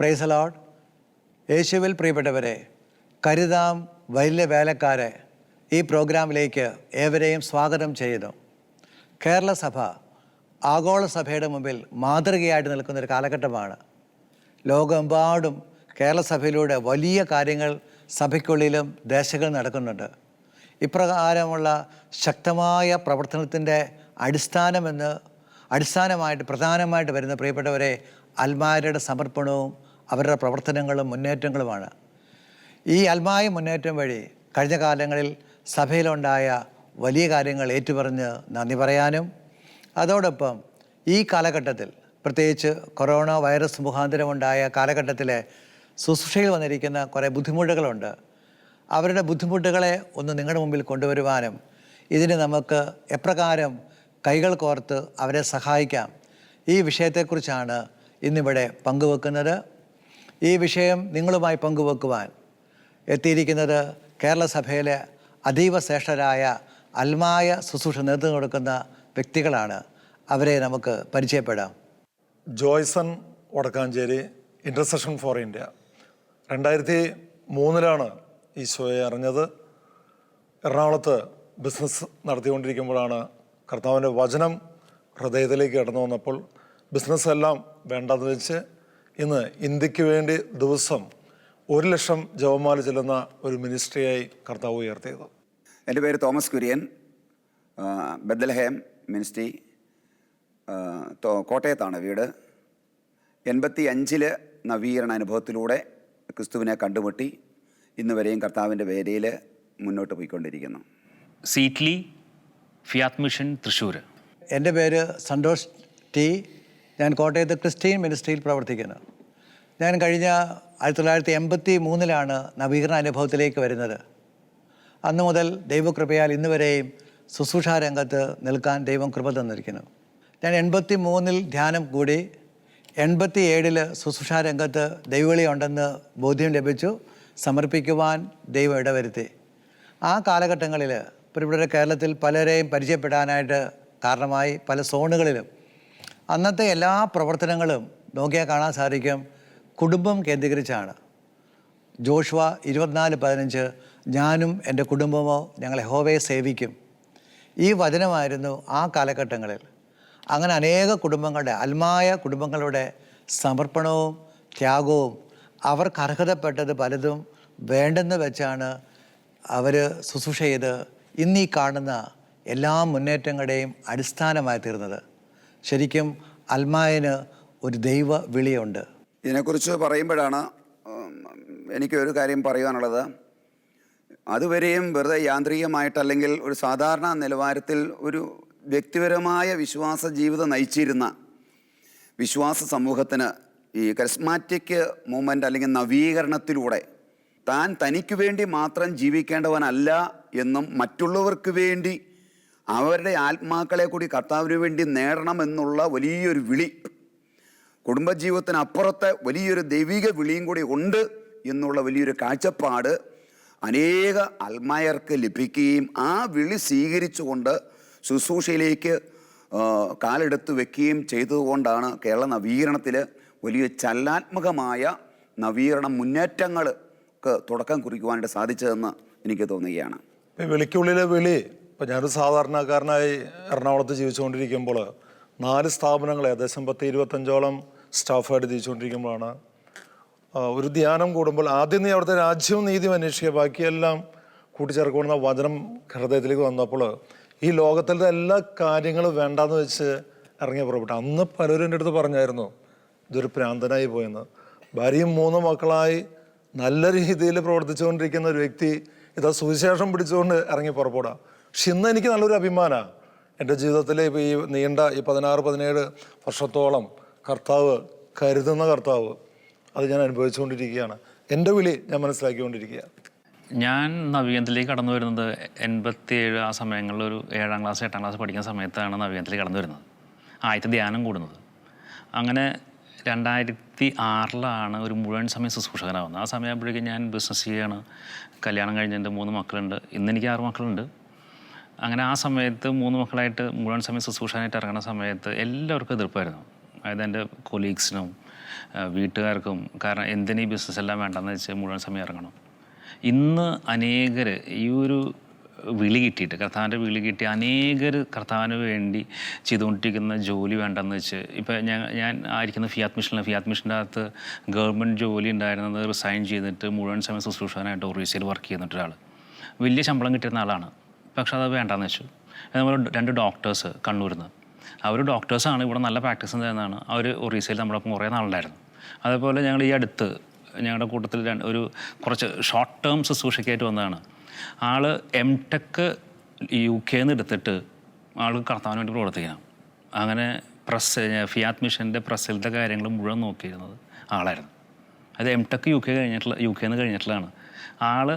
Praise the Lord. യേശുവിൽ പ്രിയപ്പെട്ടവരെ, കരുതാം വലിയ വേലക്കാരെ ഈ പ്രോഗ്രാമിലേക്ക് ഏവരെയും സ്വാഗതം ചെയ്യുന്നു. കേരള സഭ ആഗോള സഭയുടെ മുമ്പിൽ മാതൃകയായിട്ട് നിൽക്കുന്നൊരു കാലഘട്ടമാണ്. ലോകമെമ്പാടും കേരള സഭയിലൂടെ വലിയ കാര്യങ്ങൾ സഭയ്ക്കുള്ളിലും ദേശങ്ങളിൽ നടക്കുന്നുണ്ട്. ഇപ്രകാരമുള്ള ശക്തമായ പ്രവർത്തനത്തിൻ്റെ അടിസ്ഥാനമായിട്ട് പ്രധാനമായിട്ട് വരുന്ന പ്രിയപ്പെട്ടവരെ അൽമായരുടെ സമർപ്പണവും അവരുടെ പ്രവർത്തനങ്ങളും മുന്നേറ്റങ്ങളുമാണ്. ഈ അൽമായ മുന്നേറ്റം വഴി കഴിഞ്ഞ കാലങ്ങളിൽ സഭയിലുണ്ടായ വലിയ കാര്യങ്ങൾ ഏറ്റുപറഞ്ഞ് നന്ദി പറയാനും അതോടൊപ്പം ഈ കാലഘട്ടത്തിൽ പ്രത്യേകിച്ച് കൊറോണ വൈറസ് മുഖാന്തരമുണ്ടായ കാലഘട്ടത്തിലെ ശുശ്രൂഷയിൽ വന്നിരിക്കുന്ന കുറേ ബുദ്ധിമുട്ടുകളുണ്ട്. അവരുടെ ബുദ്ധിമുട്ടുകളെ ഒന്ന് നിങ്ങളുടെ മുമ്പിൽ കൊണ്ടുവരുവാനും ഇതിന് നമുക്ക് എപ്രകാരം കൈകൾ കോർത്ത് അവരെ സഹായിക്കാം, ഈ വിഷയത്തെക്കുറിച്ചാണ് ഇന്നിവിടെ പങ്കുവെക്കുന്നത്. ഈ വിഷയം നിങ്ങളുമായി പങ്കുവെക്കുവാൻ എത്തിയിരിക്കുന്നത് കേരള സഭയിലെ അതീവ ശ്രേഷ്ഠരായ അൽമായ ശുശ്രൂഷ നേതൃത്വം കൊടുക്കുന്ന വ്യക്തികളാണ്. അവരെ നമുക്ക് പരിചയപ്പെടാം. Joyson Vadakkanchery, intercession for India. 2003 ഈശോയെ അറിഞ്ഞത്. എറണാകുളത്ത് ബിസിനസ് നടത്തിക്കൊണ്ടിരിക്കുമ്പോഴാണ് കർത്താവിൻ്റെ വചനം ഹൃദയത്തിലേക്ക് കടന്നു വന്നപ്പോൾ ബിസിനസ് എല്ലാം വേണ്ടെന്ന് വെച്ച് ഇന്ന് ഇന്ത്യക്ക് വേണ്ടി ദിവസം 1,00,000 ജപമാല ചെല്ലുന്ന ഒരു മിനിസ്ട്രിയായി കർത്താവ് ഉയർത്തിയത്. എൻ്റെ പേര് തോമസ് കുര്യൻ. ബെത്ലഹേം മിനിസ്ട്രി, കോട്ടയത്താണ് വീട്. 85 നവീകരണ അനുഭവത്തിലൂടെ ക്രിസ്തുവിനെ കണ്ടുമുട്ടി ഇന്ന് വരെയും കർത്താവിൻ്റെ വേലയിൽ മുന്നോട്ട് പോയിക്കൊണ്ടിരിക്കുന്നു. സീറ്റ്ലി ഫിയാത്ത് മിഷൻ തൃശ്ശൂർ. എൻ്റെ പേര് സന്തോഷ് ടി. ഞാൻ കോട്ടയത്ത് ക്രിസ്ത്യൻ മിനിസ്ട്രിയിൽ പ്രവർത്തിക്കുന്നു. ഞാൻ കഴിഞ്ഞ 1983 നവീകരണ അനുഭവത്തിലേക്ക് വരുന്നത്. അന്നു മുതൽ ദൈവകൃപയാൽ ഇന്ന് വരെയും ശുശ്രൂഷാ രംഗത്ത് നിൽക്കാൻ ദൈവം കൃപ തന്നിരിക്കുന്നു. ഞാൻ 83 ധ്യാനം കൂടി 87 ശുശ്രൂഷാ രംഗത്ത് ദൈവവിളി ഉണ്ടെന്ന് ബോധ്യം ലഭിച്ചു. സമർപ്പിക്കുവാൻ ദൈവം ഇടവരുത്തി. ആ കാലഘട്ടങ്ങളിൽ ഇവിടെ കേരളത്തിൽ പലരെയും പരിചയപ്പെടാനായിട്ട് കാരണമായി. പല സോണുകളിലും അന്നത്തെ എല്ലാ പ്രവർത്തനങ്ങളും നോക്കിയാൽ കാണാൻ സാധിക്കും കുടുംബം കേന്ദ്രീകരിച്ചാണ്. ജോഷുവ 24:15 ഞാനും എൻ്റെ കുടുംബമോ ഞങ്ങൾ യഹോവയെ സേവിക്കും. ഈ വചനമായിരുന്നു ആ കാലഘട്ടങ്ങളിൽ. അങ്ങനെ അനേക കുടുംബങ്ങളുടെ അൽമായ കുടുംബങ്ങളുടെ സമർപ്പണവും ത്യാഗവും അവർക്ക് അർഹതപ്പെട്ടത് പലതും വേണ്ടെന്ന് വെച്ചാണ് അവർ ശുശ്രൂഷ ചെയ്ത് ഇന്നീ കാണുന്ന എല്ലാ മുന്നേറ്റങ്ങളുടെയും അടിസ്ഥാനമായി തീർന്നത്. ശരിക്കും അൽമായന് ഒരു ദൈവ വിളിയുണ്ട്. ഇതിനെക്കുറിച്ച് പറയുമ്പോഴാണ് എനിക്കൊരു കാര്യം പറയുവാനുള്ളത്. അതുവരെയും വെറുതെ യാന്ത്രികമായിട്ടല്ലെങ്കിൽ ഒരു സാധാരണ നിലവാരത്തിൽ ഒരു വ്യക്തിപരമായ വിശ്വാസ ജീവിതം നയിച്ചിരുന്ന വിശ്വാസ സമൂഹത്തിന് ഈ കരിസ്മാറ്റിക് മൂവ്മെൻ്റ് അല്ലെങ്കിൽ നവീകരണത്തിലൂടെ തനിക്ക് വേണ്ടി മാത്രം ജീവിക്കേണ്ടവനല്ല എന്നും മറ്റുള്ളവർക്ക് വേണ്ടി അവരുടെ ആത്മാക്കളെ കൂടി കർത്താവിന് വേണ്ടി നേടണമെന്നുള്ള വലിയൊരു വിളി, കുടുംബജീവിതത്തിനപ്പുറത്തെ വലിയൊരു ദൈവിക വിളിയും കൂടി ഉണ്ട് എന്നുള്ള വലിയൊരു കാഴ്ചപ്പാട് അനേക അൽമായർക്ക് ലഭിക്കുകയും ആ വിളി സ്വീകരിച്ചുകൊണ്ട് ശുശ്രൂഷയിലേക്ക് കാലെടുത്ത് വെക്കുകയും ചെയ്തതുകൊണ്ടാണ് കേരള നവീകരണത്തിൽ വലിയ ചലനാത്മകമായ നവീകരണ മുന്നേറ്റങ്ങൾക്ക് തുടക്കം കുറിക്കുവാനായിട്ട് സാധിച്ചതെന്ന് എനിക്ക് തോന്നുകയാണ്. വിളിക്കുള്ളിലെ വിളി. ഇപ്പം ഞാനൊരു സാധാരണക്കാരനായി എറണാകുളത്ത് ജീവിച്ചുകൊണ്ടിരിക്കുമ്പോൾ 4 സ്ഥാപനങ്ങൾ ഏകദേശം 10-25ഓളം സ്റ്റാഫായിട്ട് ജീവിച്ചുകൊണ്ടിരിക്കുമ്പോഴാണ് ഒരു ധ്യാനം കൂടുമ്പോൾ ആദ്യം നീ അവിടുത്തെ രാജ്യവും നീതിയും അന്വേഷിക്കുക, ബാക്കിയെല്ലാം കൂട്ടിച്ചേർക്കുന്ന വചനം ഹൃദയത്തിലേക്ക് വന്നപ്പോൾ ഈ ലോകത്തിലത്തെ എല്ലാ കാര്യങ്ങളും വേണ്ടാന്ന് വെച്ച് ഇറങ്ങി പുറപ്പെട്ടു. അന്ന് പലരും എൻ്റെ അടുത്ത് പറഞ്ഞായിരുന്നു ഇതൊരു പ്രാന്തനായി പോയെന്ന്. ഭാര്യയും 3 മക്കളായി നല്ല രീതിയിൽ പ്രവർത്തിച്ചുകൊണ്ടിരിക്കുന്ന ഒരു വ്യക്തി ഇതാ സുവിശേഷം പിടിച്ചുകൊണ്ട് ഇറങ്ങി പുറപ്പെടുക. പക്ഷെ ഇന്ന് എനിക്ക് നല്ലൊരു അഭിമാനമാണ്. എൻ്റെ ജീവിതത്തിലെ ഇപ്പോൾ ഈ നീണ്ട 16-17 വർഷത്തോളം കർത്താവ് കരുതുന്ന കർത്താവ് അത് ഞാൻ അനുഭവിച്ചുകൊണ്ടിരിക്കുകയാണ്. എൻ്റെ വിളി ഞാൻ മനസ്സിലാക്കിക്കൊണ്ടിരിക്കുക. ഞാൻ നവീകരണത്തിലേക്ക് കടന്നു വരുന്നത് 87 ആ സമയങ്ങളിൽ ഒരു 7ാം ക്ലാസ് 8ാം ക്ലാസ് പഠിക്കുന്ന സമയത്താണ് നവീകരണത്തിലേക്ക് കടന്നു വരുന്നത്, ആദ്യത്തെ ധ്യാനം കൂടുന്നത്. അങ്ങനെ 2006 ഒരു മുഴുവൻ സമയം ശുശ്രൂഷകനാവുന്നത്. ആ സമയമാകുമ്പോഴേക്കും ഞാൻ ബിസിനസ് ചെയ്യാണ്. കല്യാണം കഴിഞ്ഞ് എൻ്റെ 3 മക്കളുണ്ട്. ഇന്നെനിക്ക് 6 മക്കളുണ്ട്. അങ്ങനെ ആ സമയത്ത് 3 മക്കളായിട്ട് മുഴുവൻ സമയം ശുശ്രൂഷനായിട്ട് ഇറങ്ങുന്ന സമയത്ത് എല്ലാവർക്കും എതിർപ്പായിരുന്നു. അതായത് എൻ്റെ കൊലീഗ്സിനും വീട്ടുകാർക്കും. കാരണം എന്തിനീ ബിസിനസ് എല്ലാം വേണ്ടെന്ന് വെച്ച് മുഴുവൻ സമയം ഇറങ്ങണം. ഇന്ന് അനേകർ ഈ ഒരു വിളി കിട്ടിയിട്ട്, കർത്താവിൻ്റെ വിളി കിട്ടി അനേകർ കർത്താവിന് വേണ്ടി ചെയ്തുകൊണ്ടിരിക്കുന്ന ജോലി വേണ്ടെന്ന് വെച്ച്, ഇപ്പോൾ ഞാൻ ആയിരിക്കുന്ന ഫിയാത്ത് മിഷൻ്റെ അകത്ത് ഗവൺമെൻറ് ജോലി ഉണ്ടായിരുന്നത് റിസൈൻ ചെയ്തിട്ട് മുഴുവൻ സമയം ശുശ്രൂഷകനായിട്ട് ഒറീസയിൽ വർക്ക് ചെയ്യുന്നിട്ട് ഒരാൾ, വലിയ ശമ്പളം കിട്ടുന്ന ആളാണ്. പക്ഷെ അത് വേണ്ടാന്ന് വെച്ചു. അതുപോലെ 2 ഡോക്ടേഴ്സ് കണ്ണൂരിൽ നിന്ന്, അവർ ഡോക്ടേഴ്സാണ്, ഇവിടെ നല്ല പ്രാക്ടീസ് ചെയ്യുന്നതാണ്. അവർ ഒറീസയിൽ നമ്മളൊപ്പം കുറേ നാളുണ്ടായിരുന്നു. അതേപോലെ ഞങ്ങൾ ഈ അടുത്ത് ഞങ്ങളുടെ കൂട്ടത്തിൽ ഒരു കുറച്ച് ഷോർട്ട് ടേം ശുശ്രൂഷയ്ക്കായിട്ട് വന്നതാണ്. ആൾ M.Tech UK എടുത്തിട്ട് ആൾ കർത്താവിന് വേണ്ടി പ്രവർത്തിക്കണം. അങ്ങനെ ഫിയാത്ത് മിഷൻ്റെ പ്രസ്സിലത്തെ കാര്യങ്ങൾ മുഴുവൻ നോക്കിയിരുന്നത് ആളായിരുന്നു. അത് M.Tech UK കഴിഞ്ഞിട്ടുള്ളതാണ്. ആൾ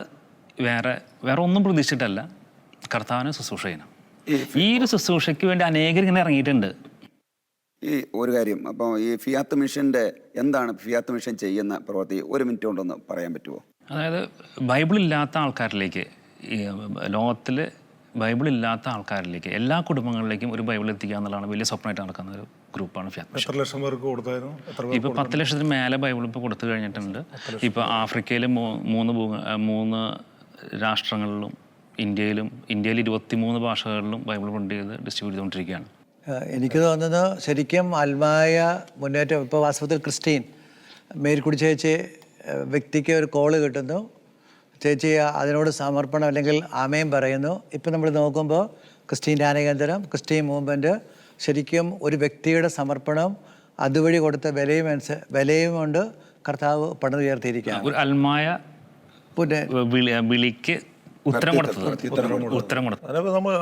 വേറെ ഒന്നും പ്രതീക്ഷിച്ചിട്ടല്ല കർത്താവിനെ ശുശ്രൂഷ ചെയ്യണം. ഈ ഒരു ശുശ്രൂഷയ്ക്ക് വേണ്ടി അനേകർ ഇങ്ങനെ ഇറങ്ങിയിട്ടുണ്ട്. ഈ ഒരു കാര്യം, അപ്പോൾ ഈ ഫിയാത്ത് മിഷൻ്റെ എന്താണ് ഫിയാത്ത് മിഷൻ ചെയ്യുന്ന പ്രവൃത്തി 1 മിനിറ്റ് കൊണ്ടൊന്ന് പറയാൻ പറ്റുമോ? അതായത് ബൈബിളില്ലാത്ത ആൾക്കാരിലേക്ക്, ഈ ലോകത്തിൽ ബൈബിളില്ലാത്ത ആൾക്കാരിലേക്ക്, എല്ലാ കുടുംബങ്ങളിലേക്കും ഒരു ബൈബിൾ എത്തിക്കുക എന്നുള്ളതാണ് വലിയ സ്വപ്നമായിട്ട് നടക്കുന്ന ഒരു ഗ്രൂപ്പാണ് ഫിയാത്ത് മിഷൻ. എത്ര ലക്ഷം പേർക്ക് കൊടുത്തായിരുന്നു? ഇപ്പോൾ 10 ലക്ഷത്തിന് മേലെ ബൈബിൾ ഇപ്പോൾ കൊടുത്തു കഴിഞ്ഞിട്ടുണ്ട്. ഇപ്പോൾ ആഫ്രിക്കയിൽ 3 രാഷ്ട്രങ്ങളിലും ഇന്ത്യയിൽ 23 ഭാഷകളിലും ബൈബിൾ പ്രിന്റ് ചെയ്ത് ഡിസ്ട്രിബ്യൂട്ട് ചെയ്തുകൊണ്ടിരിക്കുകയാണ്. എനിക്ക് തോന്നുന്നത് ശരിക്കും ആത്മായ മുന്നേറ്റം. ഇപ്പോൾ വാസ്തവത്തിൽ ക്രിസ്റ്റീൻ മേരിക്കുടി ചേച്ചി വ്യക്തിക്ക് ഒരു കോള് കിട്ടുന്നു, ചേച്ചി അതിനോട് സമർപ്പണം അല്ലെങ്കിൽ ആമയും പറയുന്നു. ഇപ്പം നമ്മൾ നോക്കുമ്പോൾ ക്രിസ്റ്റീൻ ധ്യാനകേന്ദ്രം, ക്രിസ്റ്റീൻ മൂവ്മെൻറ്റ് ശരിക്കും ഒരു വ്യക്തിയുടെ സമർപ്പണം, അതുവഴി കൊടുത്ത വിലയും കൊണ്ട് കർത്താവ് പണിതുയർത്തിയിരിക്കുകയാണ്. ഒരു അൽമായ വിളിക്ക് ഉത്തരം കൊടുത്തത്. അതിപ്പോൾ നമ്മൾ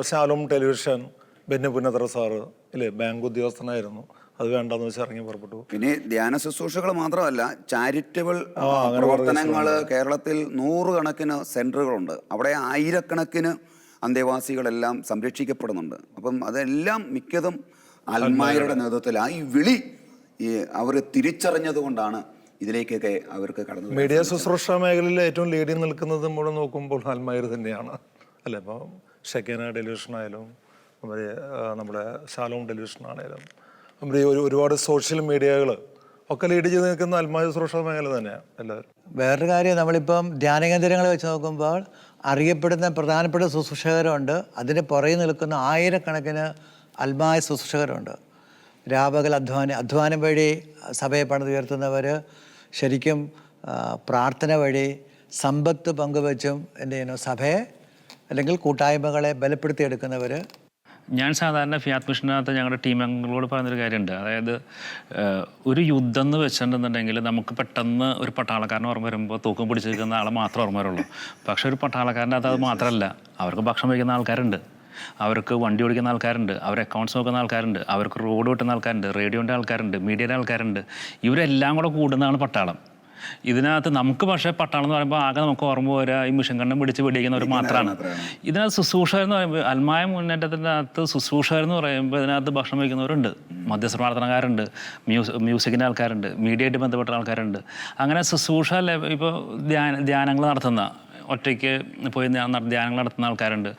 ശാലോം ടെലിവിഷൻ, ബെന്നി പുന്നത്ര സാറ് ഇല്ലേ, ബാങ്ക് ഉദ്യോഗസ്ഥനായിരുന്നു, അത് വേണ്ടെന്ന് വെച്ച് ഇറങ്ങി പുറപ്പെട്ടു. പിന്നെ ധ്യാന ശുശ്രൂഷകൾ മാത്രമല്ല, ചാരിറ്റബിൾ പ്രവർത്തനങ്ങൾ കേരളത്തിൽ 100 കണക്കിന് സെൻറ്ററുകളുണ്ട്. അവിടെ 1000 അന്തേവാസികളെല്ലാം സംരക്ഷിക്കപ്പെടുന്നുണ്ട്. അപ്പം അതെല്ലാം മിക്കതും അൽമായരുടെ നേതൃത്വത്തിൽ ഈ വിളി അവർ തിരിച്ചറിഞ്ഞത് കൊണ്ടാണ് ഇതിലേക്കൊക്കെ അവർക്ക് കടന്നു. മീഡിയ ശുശ്രൂഷ മേഖലയിൽ ഏറ്റവും ലീഡിൽ നിൽക്കുന്നത് മുഴുവൻ നോക്കുമ്പോൾ അൽമായർ തന്നെയാണ് അല്ലേ. ഇപ്പോൾ ഷെക്കേന ടെലിവിഷനായാലും നമ്മുടെ ശാലോം ടെലിവിഷനാണേലും ഒരുപാട് സോഷ്യൽ മീഡിയകൾ ഒക്കെ ലീഡ് ചെയ്ത് നിൽക്കുന്ന അൽമായ ശുശ്രൂഷ മേഖല തന്നെയാണ് എല്ലാവരും. വേറൊരു കാര്യം, നമ്മളിപ്പം ധ്യാനകേന്ദ്രങ്ങൾ വെച്ച് നോക്കുമ്പോൾ അറിയപ്പെടുന്ന പ്രധാനപ്പെട്ട ശുശ്രൂഷകരുണ്ട്, അതിന് പുറകെ നിൽക്കുന്ന 1000 കണക്കിന് അൽമായ ശുശ്രൂഷകരുണ്ട്. രാപകൽ അധ്വാനം വഴി സഭയെ പണിതുയർത്തുന്നവർ, ശരിക്കും പ്രാർത്ഥന വഴി സമ്പത്ത് പങ്കുവച്ചും എന്ത് ചെയ്യുന്നു, സഭയെ അല്ലെങ്കിൽ കൂട്ടായ്മകളെ ബലപ്പെടുത്തിയെടുക്കുന്നവർ. ഞാൻ സാധാരണ ഫിയാത്ത് മിഷനകത്ത് ഞങ്ങളുടെ ടീം അംഗങ്ങളോട് പറഞ്ഞൊരു കാര്യമുണ്ട്. അതായത് ഒരു യുദ്ധം എന്ന് വെച്ചിട്ടുണ്ടെന്നുണ്ടെങ്കിൽ നമുക്ക് പെട്ടെന്ന് ഒരു പട്ടാളക്കാരന് ഓർമ്മ വരുമ്പോൾ തൂക്കം പിടിച്ച് നിൽക്കുന്ന ആളെ മാത്രമേ ഓർമ്മ വരുള്ളൂ. പക്ഷേ ഒരു പട്ടാളക്കാരൻ്റെ അത് മാത്രമല്ല, അവർക്ക് ഭക്ഷണം വയ്ക്കുന്ന ആൾക്കാരുണ്ട്, അവർക്ക് വണ്ടി ഓടിക്കുന്ന ആൾക്കാരുണ്ട്, അവർ അക്കൗണ്ട്സ് നോക്കുന്ന ആൾക്കാരുണ്ട്, അവർക്ക് റോഡ് വെട്ടുന്ന ആൾക്കാരുണ്ട്, റേഡിയോൻ്റെ ആൾക്കാരുണ്ട്, മീഡിയയുടെ ആൾക്കാരുണ്ട്. ഇവരെല്ലാം കൂടെ കൂടുന്നതാണ് പട്ടാളം. ഇതിനകത്ത് നമുക്ക് പക്ഷേ പട്ടാളം എന്ന് പറയുമ്പോൾ ആകെ നമുക്ക് ഓർമ്മ വരിക ഈ മിഷൻ കണ്ണം പിടിച്ച് വെടിയിക്കുന്നവർ മാത്രമാണ്. ഇതിനകത്ത് ശുശ്രൂഷകർ എന്ന് പറയുമ്പോൾ അൽമായ മുന്നേറ്റത്തിൻ്റെ അകത്ത് ശുശ്രൂഷകർ എന്ന് പറയുമ്പോൾ ഇതിനകത്ത് ഭക്ഷണം വയ്ക്കുന്നവരുണ്ട്, മധ്യസ്ഥ പ്രാർത്ഥനക്കാരുണ്ട്, മ്യൂസിക്കിൻ്റെ ആൾക്കാരുണ്ട്, മീഡിയയായിട്ട് ബന്ധപ്പെട്ട ആൾക്കാരുണ്ട്. അങ്ങനെ ശുശ്രൂഷ ഇപ്പോൾ ധ്യാനങ്ങൾ നടത്തുന്ന, ഒറ്റയ്ക്ക് പോയി ധ്യാനങ്ങൾ നടത്തുന്ന ആൾക്കാരുണ്ട്,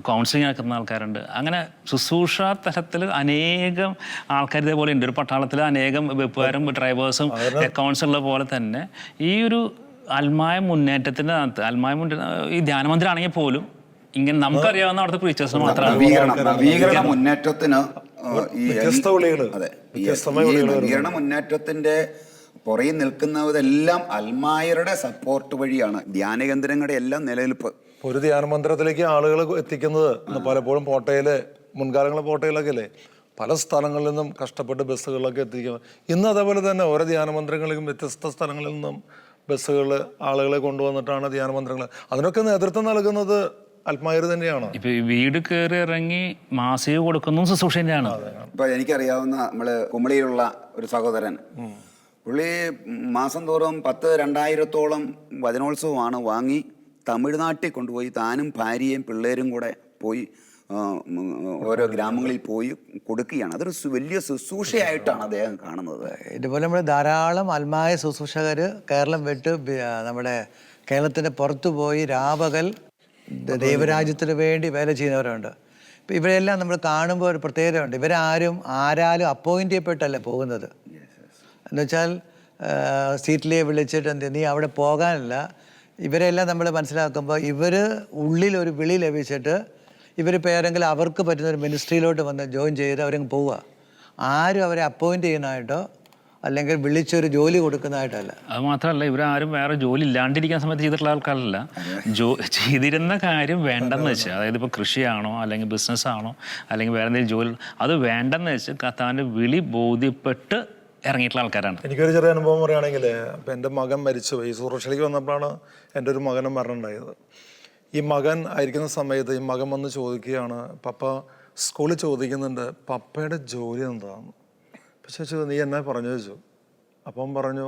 കൗൺസിലിംഗ് നടത്തുന്ന ആൾക്കാരുണ്ട്. അങ്ങനെ ശുശ്രൂഷ തലത്തിൽ അനേകം ആൾക്കാർ ഇതേപോലെ ഉണ്ട്. ഒരു പട്ടാളത്തിൽ അനേകം വെപ്പുകാരും ഡ്രൈവേഴ്സും അക്കൗണ്ട്സ് ഉള്ള പോലെ തന്നെ ഈ ഒരു അൽമായ മുന്നേറ്റത്തിൻ്റെ അകത്ത് ഈ ധ്യാനമന്ദിരം ആണെങ്കിൽ പോലും ഇങ്ങനെ നമുക്കറിയാവുന്ന അവിടുത്തെ പ്രീച്ചേഴ്സ് മാത്രമാണ്. മുന്നേറ്റത്തിന് നവീകരണ മുന്നേറ്റത്തിന്റെ പുറകിൽ നിൽക്കുന്നതെല്ലാം അൽമായരുടെ സപ്പോർട്ട് വഴിയാണ്. ധ്യാനകേന്ദ്രങ്ങളുടെ എല്ലാം നിലനിൽപ്പ് ഒരു ധ്യാനമന്ദിരത്തിലേക്ക് ആളുകൾ എത്തിക്കുന്നത് പലപ്പോഴും പോട്ടയില്, മുൻകാലങ്ങളെ പോട്ടയിലൊക്കെ അല്ലേ, പല സ്ഥലങ്ങളിൽ നിന്നും കഷ്ടപ്പെട്ട് ബസ്സുകളിലൊക്കെ എത്തിക്കുന്നത്. ഇന്ന് അതേപോലെ തന്നെ ഓരോ ധ്യാനമന്ദിരങ്ങളിലും വ്യത്യസ്ത സ്ഥലങ്ങളിൽ നിന്നും ബസ്സുകൾ ആളുകളെ കൊണ്ടുവന്നിട്ടാണ് ധ്യാനമന്ദിരങ്ങൾ. അതിനൊക്കെ നേതൃത്വം നൽകുന്നത് അൽമായർ തന്നെയാണ്. ഇപ്പൊ വീട് കയറി ഇറങ്ങി മാസിക കൊടുക്കുന്നതും ശുശ്രൂഷ തന്നെയാണ്. ഇപ്പൊ എനിക്കറിയാവുന്ന നമ്മള് കുമളിയിലുള്ള ഒരു സഹോദരൻ, പുള്ളി മാസം തോറും 2000-ഓളം വചനോത്സവമാണ് വാങ്ങി തമിഴ്നാട്ടിൽ കൊണ്ടുപോയി താനും ഭാര്യയും പിള്ളേരും കൂടെ പോയി ഓരോ ഗ്രാമങ്ങളിൽ പോയി കൊടുക്കുകയാണ്. അതൊരു വലിയ ശുശ്രൂഷയായിട്ടാണ് അദ്ദേഹം കാണുന്നത്. ഇതുപോലെ നമ്മൾ ധാരാളം അൽമായ ശുശ്രൂഷകർ കേരളം വിട്ട് നമ്മുടെ കേരളത്തിൻ്റെ പുറത്തു പോയി രാപകൽ ദൈവരാജ്യത്തിന് വേണ്ടി വേല ചെയ്യുന്നവരുണ്ട്. ഇപ്പം ഇവരെല്ലാം നമ്മൾ കാണുമ്പോൾ ഒരു പ്രത്യേകതയുണ്ട്. ആരാലും അപ്പോയിൻ്റ് ചെയ്യപ്പെട്ടല്ല പോകുന്നത്. എന്നുവെച്ചാൽ സീറ്റിലേ വിളിച്ചിട്ട് നീ അവിടെ പോകാനല്ല. ഇവരെല്ലാം നമ്മൾ മനസ്സിലാക്കുമ്പോൾ ഇവർ ഉള്ളിലൊരു വിളി ലഭിച്ചിട്ട് ഇവരിപ്പോൾ ഏതെങ്കിലും അവർക്ക് പറ്റുന്നൊരു മിനിസ്ട്രിയിലോട്ട് വന്ന് ജോയിൻ ചെയ്ത് അവരങ്ങ് പോവുക. ആരും അവരെ അപ്പോയിൻറ്റ് ചെയ്യുന്നതായിട്ടോ അല്ലെങ്കിൽ വിളിച്ചൊരു ജോലി കൊടുക്കുന്നതായിട്ടല്ല. അത് മാത്രമല്ല, ഇവരാരും വേറെ ജോലി ഇല്ലാണ്ടിരിക്കുന്ന സമയത്ത് ചെയ്തിട്ടുള്ള ആൾക്കാരല്ല. ചെയ്തിരുന്ന കാര്യം വേണ്ടെന്ന് വെച്ച്, അതായത് ഇപ്പോൾ കൃഷിയാണോ അല്ലെങ്കിൽ ബിസിനസ്സാണോ അല്ലെങ്കിൽ വേറെ എന്തെങ്കിലും ജോലി, അത് വേണ്ടെന്ന് വെച്ച് കർത്താവിൻ്റെ വിളി ബോധ്യപ്പെട്ട് ഇറങ്ങിയിട്ടുള്ള ആൾക്കാരാണ്. എനിക്കൊരു ചെറിയ അനുഭവം പറയുകയാണെങ്കിൽ, ഇപ്പം എൻ്റെ മകൻ മരിച്ചുപോയി. സുരക്ഷയിലേക്ക് വന്നപ്പോഴാണ് എൻ്റെ ഒരു മകനും മരണം ഉണ്ടായത്. ഈ മകൻ ആയിരിക്കുന്ന സമയത്ത് ഈ മകൻ വന്ന് ചോദിക്കുകയാണ്, പപ്പ സ്കൂളിൽ ചോദിക്കുന്നുണ്ട് പപ്പയുടെ ജോലി എന്താണെന്ന്. അപ്പം ചോദിച്ചു, നീ എന്നെ പറഞ്ഞു ചോദിച്ചു. അപ്പം പറഞ്ഞു,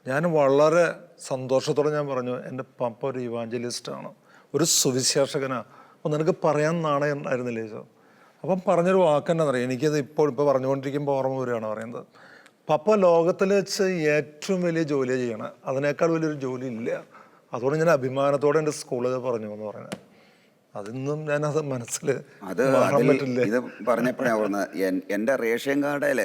ഞാൻ വളരെ സന്തോഷത്തോടെ ഞാൻ പറഞ്ഞു, എൻ്റെ പപ്പ ഒരു ഇവാഞ്ചലിസ്റ്റാണ്, ഒരു സുവിശേഷകനാണ്. അപ്പോൾ നിനക്ക് പറയാൻ നാണയം ഉണ്ടായിരുന്നില്ലേ ചോദിച്ചു. അപ്പം പറഞ്ഞൊരു വാക്കെന്നെ അറിയാം, എനിക്കത് ഇപ്പോൾ പറഞ്ഞുകൊണ്ടിരിക്കുമ്പോൾ ഓർമ്മ വരികയാണ് പറയുന്നത്. പപ്പ ലോകത്തിൽ വെച്ച് ഏറ്റവും വലിയ ജോലി ചെയ്യണം, അതിനേക്കാൾ വലിയൊരു ജോലി ഇല്ല. അതുകൊണ്ട് ഞാൻ അഭിമാനത്തോടെ എൻ്റെ സ്കൂളിൽ പറഞ്ഞു എന്ന് പറയുന്നത്. അതൊന്നും ഞാനത് മനസ്സിൽ മാറാൻ പറ്റില്ല. ഇത് പറഞ്ഞപ്പോഴാണ് പറഞ്ഞത്, എൻ്റെ റേഷൻ കാർഡിൽ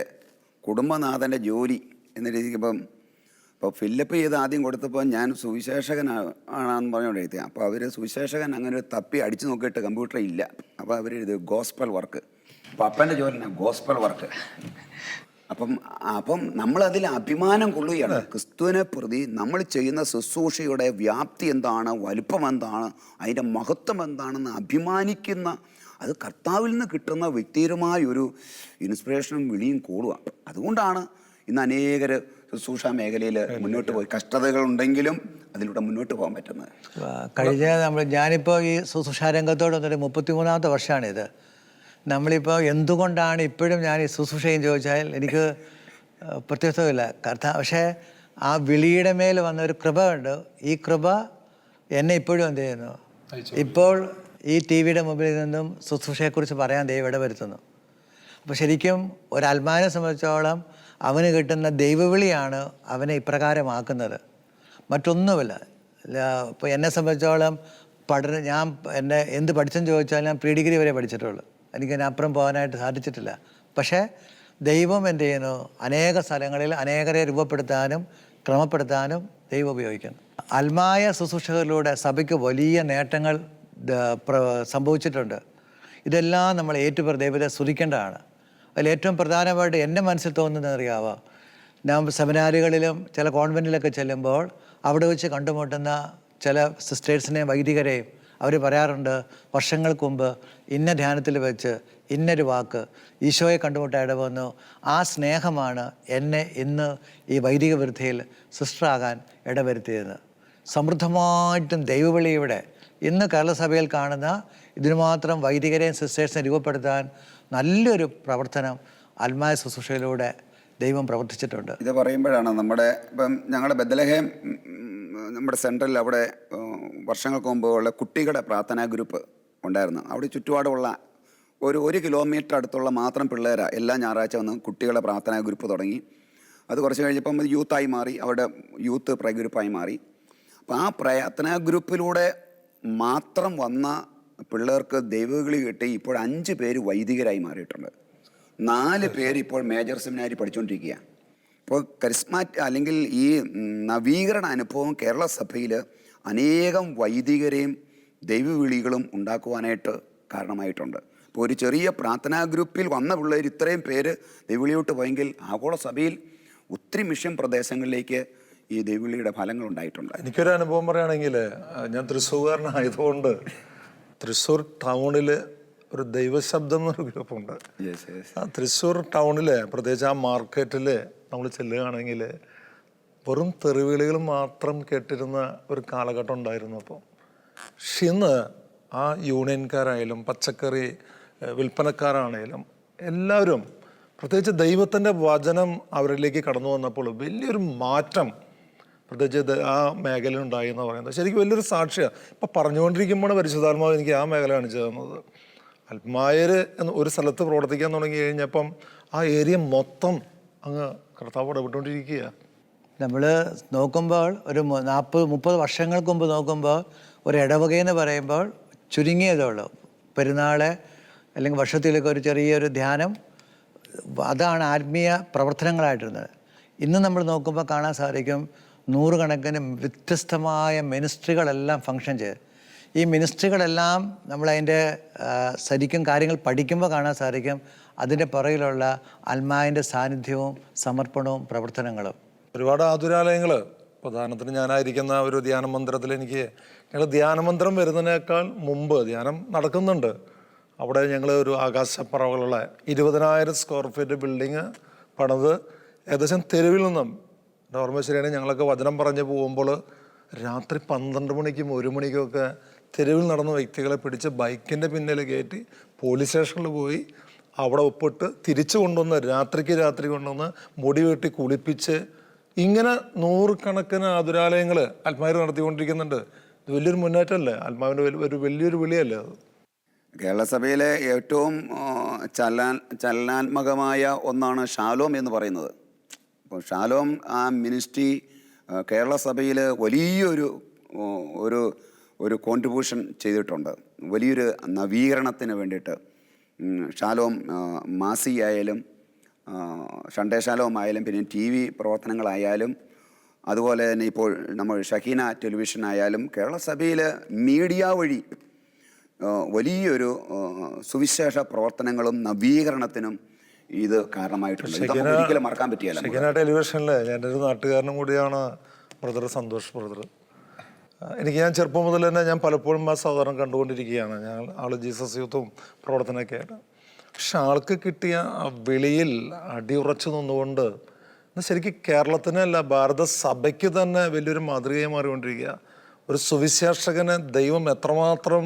കുടുംബനാഥൻ്റെ ജോലി എന്ന രീതിക്ക് ഇപ്പോൾ ഫില്ലപ്പ് ചെയ്ത് ആദ്യം കൊടുത്തപ്പോൾ ഞാൻ സുവിശേഷകനാണെന്ന് പറഞ്ഞുകൊണ്ട് എഴുതി. അപ്പോൾ അവർ സുവിശേഷകൻ അങ്ങനെ ഒരു തപ്പി അടിച്ചു നോക്കിയിട്ട് കമ്പ്യൂട്ടർ ഇല്ല. അപ്പോൾ അവർ ഇത് ഗോസ്പൽ വർക്ക്, അപ്പോൾ അപ്പൻ്റെ ജോലിയാണ് ഗോസ്പൽ വർക്ക്. അപ്പം നമ്മളതിൽ അഭിമാനം കൊള്ളുകയാണ്. ക്രിസ്തുവിനെ പ്രതി നമ്മൾ ചെയ്യുന്ന ശുശ്രൂഷയുടെ വ്യാപ്തി എന്താണ്, വലുപ്പം എന്താണ്, അതിൻ്റെ മഹത്വം എന്താണെന്ന് അഭിമാനിക്കുന്ന, അത് കർത്താവിൽ നിന്ന് കിട്ടുന്ന വ്യക്തിപരമായ ഒരു ഇൻസ്പിറേഷനും വിളിയും കൂടുക. അതുകൊണ്ടാണ് ഇന്ന് അനേകർ ശുശ്രൂഷ മേഖലയിൽ മുന്നോട്ട് പോയി, കഷ്ടതകളുണ്ടെങ്കിലും അതിലൂടെ മുന്നോട്ട് പോകാൻ പറ്റുന്നത്. ഞാനിപ്പോൾ ഈ ശുശ്രൂഷ രംഗത്തോട് വന്നിട്ട് 33ാമത്തെ വർഷമാണിത്. നമ്മളിപ്പോൾ എന്തുകൊണ്ടാണ് ഇപ്പോഴും ഞാൻ ഈ ശുശ്രൂഷയും ചോദിച്ചാൽ എനിക്ക് പ്രത്യേകതയില്ല. പക്ഷേ ആ വിളിയുടെ മേൽ വന്ന ഒരു കൃപ ഉണ്ട്. ഈ കൃപ എന്നെ ഇപ്പോഴും എന്ത് ചെയ്യുന്നു, ഇപ്പോൾ ഈ ടി വിയുടെ മുമ്പിൽ നിന്നും ശുശ്രൂഷയെക്കുറിച്ച് പറയാൻ ദൈവം ഇടവരുത്തുന്നു. അപ്പോൾ ശരിക്കും ഒരു ആത്മാവിനെ സംബന്ധിച്ചോളം അവന് കിട്ടുന്ന ദൈവവിളിയാണ് അവനെ ഇപ്രകാരമാക്കുന്നത്, മറ്റൊന്നുമില്ല. ഇപ്പോൾ എന്നെ സംബന്ധിച്ചോളം ഞാൻ എന്ത് പഠിച്ചെന്ന് ചോദിച്ചാൽ ഞാൻ പ്രീ ഡിഗ്രി വരെ പഠിച്ചിട്ടുള്ളൂ. എനിക്കതിനപ്പുറം പോകാനായിട്ട് സാധിച്ചിട്ടില്ല. പക്ഷേ ദൈവം എന്ത് ചെയ്യുന്നു, അനേക സ്ഥലങ്ങളിൽ അനേകരെ രൂപപ്പെടുത്താനും ക്രമപ്പെടുത്താനും ദൈവം ഉപയോഗിക്കുന്നു. ആത്മായ ശുശ്രൂഷകളിലൂടെ സഭയ്ക്ക് വലിയ നേട്ടങ്ങൾ സംഭവിച്ചിട്ടുണ്ട്. ഇതെല്ലാം നമ്മൾ ദൈവത്തെ സ്തുതിക്കേണ്ടതാണ്. അതിലേറ്റവും പ്രധാനമായിട്ട് എൻ്റെ മനസ്സിൽ തോന്നുന്നത് അറിയാവോ, ഞാൻ സെമിനാറുകളിലും ചില കോൺവെൻറ്റിലൊക്കെ ചെല്ലുമ്പോൾ അവിടെ വെച്ച് കണ്ടുമുട്ടുന്ന ചില സിസ്റ്റേഴ്സിനെയും വൈദികരെയും അവർ പറയാറുണ്ട്, വർഷങ്ങൾക്ക് മുമ്പ് ഇന്ന ധ്യാനത്തിൽ വെച്ച് ഇന്നൊരു വാക്ക് ഈശോയെ കണ്ടുമുട്ടാൻ ഇടവന്നു. ആ സ്നേഹമാണ് എന്നെ ഇന്ന് ഈ വൈദിക വൃത്തിയിൽ സിസ്റ്ററാകാൻ ഇടവരുത്തിയത്. സമൃദ്ധമായിട്ടും ദൈവവിളിയുടെ ഇന്ന് കേരള സഭയിൽ കാണുന്ന ഇതിനു മാത്രം വൈദികരെയും സിസ്റ്റേഴ്സിനെ രൂപപ്പെടുത്താൻ നല്ലൊരു പ്രവർത്തനം ആത്മായ ശുശ്രൂഷയിലൂടെ ദൈവം പ്രവർത്തിച്ചിട്ടുണ്ട്. ഇത് പറയുമ്പോഴാണ് ഇപ്പം ഞങ്ങളുടെ ബെത്ലഹേം നമ്മുടെ സെൻട്രലിൽ അവിടെ വർഷങ്ങൾക്ക് മുമ്പ് ഉള്ള കുട്ടികളുടെ പ്രാർത്ഥനാ ഗ്രൂപ്പ് ഉണ്ടായിരുന്നു. അവിടെ ചുറ്റുപാടുമുള്ള 1 കിലോമീറ്റർ അടുത്തുള്ള മാത്രം പിള്ളേരാണ് എല്ലാ ഞായറാഴ്ച വന്ന് കുട്ടികളുടെ പ്രാർത്ഥനാ ഗ്രൂപ്പ് തുടങ്ങി. അത് കുറച്ച് കഴിഞ്ഞപ്പം അത് യൂത്തായി മാറി, അവിടെ യൂത്ത് പ്രേ ഗ്രൂപ്പായി മാറി. അപ്പോൾ ആ പ്രാർത്ഥനാ ഗ്രൂപ്പിലൂടെ മാത്രം വന്ന പിള്ളേർക്ക് ദൈവവിളി കിട്ടി. ഇപ്പോൾ 5 പേര് വൈദികരായി മാറിയിട്ടുണ്ട്. 4 പേര് ഇപ്പോൾ മേജർ സെമിനാരി പഠിച്ചുകൊണ്ടിരിക്കുക. ഇപ്പോൾ അല്ലെങ്കിൽ ഈ നവീകരണ അനുഭവം കേരള സഭയിൽ അനേകം വൈദികരെയും ദൈവവിളികളും ഉണ്ടാക്കുവാനായിട്ട് കാരണമായിട്ടുണ്ട്. ഇപ്പോൾ ഒരു ചെറിയ പ്രാർത്ഥനാ ഗ്രൂപ്പിൽ വന്ന പിള്ളേർ ഇത്രയും പേര് ദൈവവിളിയോട്ട് പോയെങ്കിൽ ആഗോള സഭയിൽ ഒത്തിരി മിഷൻ പ്രദേശങ്ങളിലേക്ക് ഈ ദൈവവിളിയുടെ ഫലങ്ങൾ ഉണ്ടായിട്ടുണ്ട്. എനിക്കൊരു അനുഭവം പറയുകയാണെങ്കിൽ, ഞാൻ തൃശ്ശൂർകാരനായതുകൊണ്ട് തൃശ്ശൂർ ടൗണിൽ ഒരു ദൈവശബ്ദം എന്നൊരു ഗ്രൂപ്പുണ്ട്. തൃശ്ശൂർ ടൗണിൽ പ്രത്യേകിച്ച് ആ മാർക്കറ്റിൽ നമ്മൾ ചെല്ലുകയാണെങ്കിൽ വെറും തെറിവിളികൾ മാത്രം കേട്ടിരുന്ന ഒരു കാലഘട്ടം ഉണ്ടായിരുന്നു. അപ്പോൾ പക്ഷെ ഇന്ന് ആ യൂണിയൻകാരായാലും പച്ചക്കറി വിൽപ്പനക്കാരാണേലും എല്ലാവരും പ്രത്യേകിച്ച് ദൈവത്തിൻ്റെ വചനം അവരിലേക്ക് കടന്നു വന്നപ്പോൾ വലിയൊരു മാറ്റം പ്രത്യേകിച്ച് ആ മേഖല ഉണ്ടായി എന്ന് പറയുന്നത് ശരിക്കും വലിയൊരു സാക്ഷിയാണ്. ഇപ്പം പറഞ്ഞുകൊണ്ടിരിക്കുമ്പോൾ പരിശുദ്ധാത്മാവ് എനിക്ക് ആ മേഖല കാണിച്ചു തന്നത്. ആത്മായർ എന്ന് ഒരു സ്ഥലത്ത് പ്രവർത്തിക്കാൻ തുടങ്ങി കഴിഞ്ഞപ്പം ആ ഏരിയ മൊത്തം അങ്ങ് കർത്താവ് ഇടപെട്ടുകൊണ്ടിരിക്കുക. നമ്മൾ നോക്കുമ്പോൾ ഒരു 40-30 വർഷങ്ങൾക്ക് മുമ്പ് നോക്കുമ്പോൾ ഒരു ഇടവകയെന്ന് പറയുമ്പോൾ ചുരുങ്ങിയതുള്ളൂ. പെരുന്നാള് അല്ലെങ്കിൽ വർഷത്തിലൊക്കെ ഒരു ചെറിയൊരു ധ്യാനം, അതാണ് ആത്മീയ പ്രവർത്തനങ്ങളായിട്ടിരുന്നത്. ഇന്ന് നമ്മൾ നോക്കുമ്പോൾ കാണാൻ സാധിക്കും നൂറുകണക്കിന് വ്യത്യസ്തമായ മിനിസ്ട്രികളെല്ലാം ഫങ്ഷൻ ചെയ്ത്. ഈ മിനിസ്ട്രികളെല്ലാം നമ്മളതിൻ്റെ ശരിക്കും കാര്യങ്ങൾ പഠിക്കുമ്പോൾ കാണാൻ സാധിക്കും അതിൻ്റെ പുറകിലുള്ള അൽമായൻ്റെ സാന്നിധ്യവും സമർപ്പണവും പ്രവർത്തനങ്ങളും. ഒരുപാട് ആതുരാലയങ്ങൾ, പ്രധാനത്തിന് ഞാനായിരിക്കുന്ന ഒരു ധ്യാന മന്ദിരത്തിൽ എനിക്ക് ഞങ്ങൾ ധ്യാനമന്ദിരം വരുന്നതിനേക്കാൾ മുമ്പ് ധ്യാനം നടക്കുന്നുണ്ട്. അവിടെ ഞങ്ങൾ ഒരു ആകാശപ്പറവുകളുള്ള 20,000 സ്ക്വയർ ഫീറ്റ് ബിൽഡിങ് പണിത് ഏകദേശം തെരുവിൽ നിന്നും, എൻ്റെ ഓർമ്മ ശരിയാണ്, ഞങ്ങളൊക്കെ വചനം പറഞ്ഞ് പോകുമ്പോൾ രാത്രി 12 മണിക്കും 1 മണിക്കുമൊക്കെ തെരുവിൽ നടന്ന വ്യക്തികളെ പിടിച്ച് ബൈക്കിൻ്റെ പിന്നിൽ കയറ്റി പോലീസ് സ്റ്റേഷനിൽ പോയി അവിടെ ഒപ്പിട്ട് തിരിച്ചു കൊണ്ടുവന്ന് രാത്രി കൊണ്ടുവന്ന് മുടി വെട്ടി കുളിപ്പിച്ച് ഇങ്ങനെ നൂറുകണക്കിന് ആതുരാലയങ്ങൾ ആത്മാവിൽ നടത്തിക്കൊണ്ടിരിക്കുന്നുണ്ട്. ഇത് വലിയൊരു മുന്നേറ്റമല്ലേ? ആത്മാവിൻ്റെ ഒരു വലിയൊരു വിളിയല്ലേ അത്? കേരള സഭയിലെ ഏറ്റവും ചലനാത്മകമായ ഒന്നാണ് ഷാലോം എന്ന് പറയുന്നത്. അപ്പോൾ ഷാലോം ആ മിനിസ്ട്രി കേരള സഭയിൽ വലിയൊരു ഒരു കോൺട്രിബ്യൂഷൻ ചെയ്തിട്ടുണ്ട്, വലിയൊരു നവീകരണത്തിന് വേണ്ടിയിട്ട്. ഷാലോം മാസി ആയാലും സൺഡേ ഷാലോം ആയാലും പിന്നെ TV പ്രവർത്തനങ്ങളായാലും അതുപോലെ തന്നെ ഇപ്പോൾ നമ്മൾ ഷഹീന ടെലിവിഷൻ ആയാലും കേരള സഭയിൽ മീഡിയ വഴി വലിയൊരു സുവിശേഷ പ്രവർത്തനങ്ങളും നവീകരണത്തിനും ഇത് കാരണമായിട്ടുണ്ട്. ഇത് നമുക്ക് ഒരിക്കലും മറക്കാൻ പറ്റിയല്ല. ഷഹീന ടെലിവിഷനിൽ എൻ്റെ ഒരു നാട്ടുകാരനും കൂടിയാണ് ബ്രദർ സന്തോഷ് ബ്രദർ. ഞാൻ ചെറുപ്പം മുതൽ തന്നെ ഞാൻ പലപ്പോഴും ആ സഹോദരൻ കണ്ടുകൊണ്ടിരിക്കുകയാണ്. ആള് ജീസസ് യൂത്തും പ്രവർത്തനമൊക്കെ ആയിട്ട്. പക്ഷെ ആൾക്ക് കിട്ടിയ വിളിയിൽ അടിയുറച്ചു നിന്നുകൊണ്ട് ശരിക്കും കേരളത്തിനല്ല ഭാരത സഭയ്ക്ക് തന്നെ വലിയൊരു മാതൃകയായി മാറിക്കൊണ്ടിരിക്കുക. ഒരു സുവിശേഷകനെ ദൈവം എത്രമാത്രം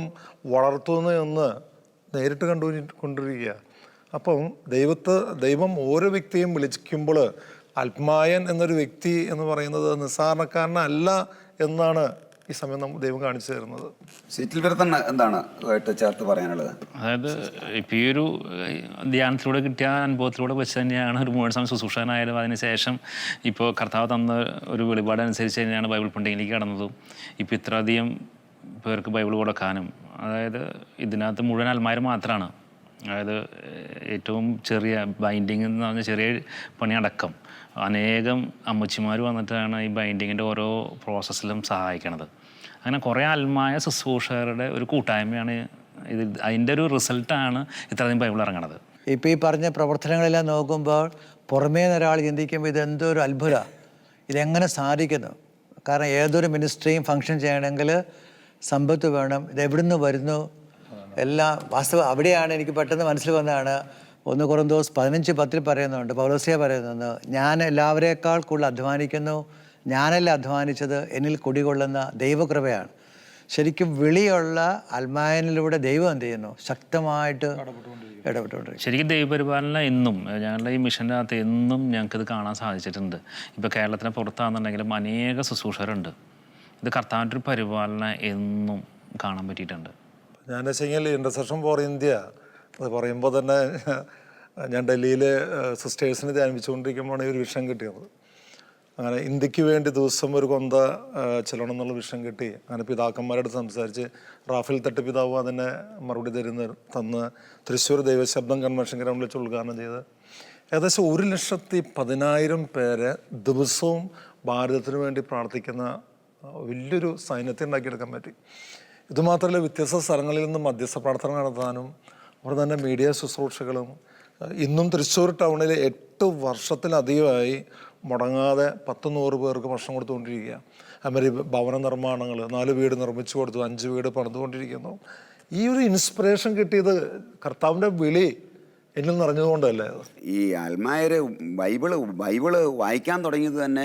വളർത്തുന്നു എന്ന് നേരിട്ട് കൊണ്ടിരിക്കുക. അപ്പം ദൈവം ഓരോ വ്യക്തിയും വിളിക്കുമ്പോൾ ആത്മായൻ എന്നൊരു വ്യക്തി എന്ന് പറയുന്നത് നിസ്സാരണക്കാരനല്ല എന്നാണ് ഈ സമയം ദൈവം കാണിച്ചു തരുന്നത്. സീറ്റിൽ വരുത്തുന്ന എന്താണ് ചേർത്ത് പറയാനുള്ളത്? അതായത് ഇപ്പം ഈ ഒരു ധ്യാനത്തിലൂടെ കിട്ടിയ അനുഭവത്തിലൂടെ വെച്ച് തന്നെയാണ് ഒരു മുഴുവൻ സമയം ശുശ്രൂഷകനായാലും അതിനുശേഷം ഇപ്പോൾ കർത്താവ് തന്ന ഒരു വെളിപാടനുസരിച്ച് തന്നെയാണ് ബൈബിൾ പണ്ടിങ്ങിലേക്ക് കടന്നതും. ഇപ്പോൾ ഇത്രയധികം പേർക്ക് ബൈബിൾ കൊടുക്കാനും, അതായത് ഇതിനകത്ത് മുഴുവൻ അൽമാര് മാത്രമാണ്, അതായത് ഏറ്റവും ചെറിയ ബൈൻഡിങ് എന്ന് പറഞ്ഞാൽ ചെറിയ പണിയടക്കം അനേകം അമ്മച്ചിമാർ വന്നിട്ടാണ് ഈ ബൈൻഡിങ്ങിൻ്റെ ഓരോ പ്രോസസ്സിലും സഹായിക്കണത്. അങ്ങനെ കുറേ അൽമായ ശുശ്രൂഷകരുടെ ഒരു കൂട്ടായ്മയാണ് ഇത്. അതിൻ്റെ ഒരു റിസൾട്ടാണ് ഇത്രയധികം ബൈബിൾ ഇറങ്ങണത്. ഇപ്പോൾ ഈ പറഞ്ഞ പ്രവർത്തനങ്ങളെല്ലാം നോക്കുമ്പോൾ പുറമേ നിന്ന് ഒരാൾ ചിന്തിക്കുമ്പോൾ ഇതെന്തോ ഒരു അത്ഭുതമാണ്, ഇതെങ്ങനെ സാധിക്കുന്നു? കാരണം ഏതൊരു മിനിസ്ട്രിയും ഫങ്ഷൻ ചെയ്യണമെങ്കിൽ സമ്പത്ത് വേണം. ഇതെവിടുന്ന് വരുന്നു എല്ലാം വാസ്തവം അവിടെയാണ് എനിക്ക് പെട്ടെന്ന് മനസ്സിൽ വന്നതാണ്. 1 കൊറിന്തോസ് 15:10 പറയുന്നുണ്ട്, പൗലോസ്യ പറയുന്നത്, ഞാൻ എല്ലാവരേക്കാൾ കൂടുതൽ അധ്വാനിക്കുന്നു, ഞാനല്ല അധ്വാനിച്ചത്, എന്നിൽ കുടികൊള്ളുന്ന ദൈവകൃപയാണ്. ശരിക്കും വിളിയുള്ള അൽമായനിലൂടെ ദൈവം എന്ത് ചെയ്യുന്നു? ശക്തമായിട്ട് ഇടപെട്ടുകൊണ്ടിരിക്കും. ശരിക്കും ദൈവപരിപാലന എന്നും ഞങ്ങളുടെ ഈ മിഷൻ്റെ അകത്ത് എന്നും ഞങ്ങൾക്കിത് കാണാൻ സാധിച്ചിട്ടുണ്ട്. ഇപ്പോൾ കേരളത്തിന് പുറത്താണെന്നുണ്ടെങ്കിലും അനേക ശുശ്രൂഷകരുണ്ട്. ഇത് കർത്താവിൻ്റെ ഒരു പരിപാലന എന്നും കാണാൻ പറ്റിയിട്ടുണ്ട്. ഞാൻ വെച്ചെങ്കിൽ ഇൻ്റർസെഷൻ ഫോർ ഇന്ത്യ അത് പറയുമ്പോൾ തന്നെ ഞാൻ ഡൽഹിയിൽ സിസ്റ്റേഴ്സിനെ ധ്യാനിപ്പിച്ചുകൊണ്ടിരിക്കുമ്പോഴാണ് ഈ ഒരു വിഷയം കിട്ടിയത്. അങ്ങനെ ഇന്ത്യക്ക് വേണ്ടി ദിവസം ഒരു കൊന്ത ചെല്ലണം എന്നുള്ള വിഷയം കിട്ടി. അങ്ങനെ പിതാക്കന്മാരോട് സംസാരിച്ച് റാഫേൽ തട്ട് പിതാവ് അതിനെ മറുപടി തന്ന് തൃശ്ശൂർ ദൈവശബ്ദം കൺവെൻഷൻ ഗ്രൗണ്ടിൽ വെച്ച് ഉദ്ഘാടനം ചെയ്ത് ഏകദേശം 1,10,000 പേരെ ദിവസവും ഭാരതത്തിന് വേണ്ടി പ്രാർത്ഥിക്കുന്ന വലിയൊരു സൈന്യത്തെ ഉണ്ടാക്കിയെടുക്കാൻ പറ്റി. ഇതുമാത്രമല്ല, വ്യത്യസ്ത സ്ഥലങ്ങളിൽ നിന്ന് മധ്യസ്ഥ പ്രാർത്ഥന നടത്താനും അവർ തന്നെ മീഡിയ ശുശ്രൂഷകളും ഇന്നും തൃശ്ശൂർ ടൗണിൽ 8 വർഷത്തിലധികമായി മുടങ്ങാതെ 10-100 പേർക്ക് ഭക്ഷണം കൊടുത്തുകൊണ്ടിരിക്കുക. അതുമാതിരി ഭവന നിർമ്മാണങ്ങൾ 4 വീട് നിർമ്മിച്ചു കൊടുത്തു, 5 വീട് പണിതുകൊണ്ടിരിക്കുന്നു. ഈ ഒരു ഇൻസ്പിറേഷൻ കിട്ടിയത് കർത്താവിൻ്റെ വിളി എന്നിൽ നിറഞ്ഞതുകൊണ്ടല്ലേ? ഈ ആൽമായര് ബൈബിള് വായിക്കാൻ തുടങ്ങിയത് തന്നെ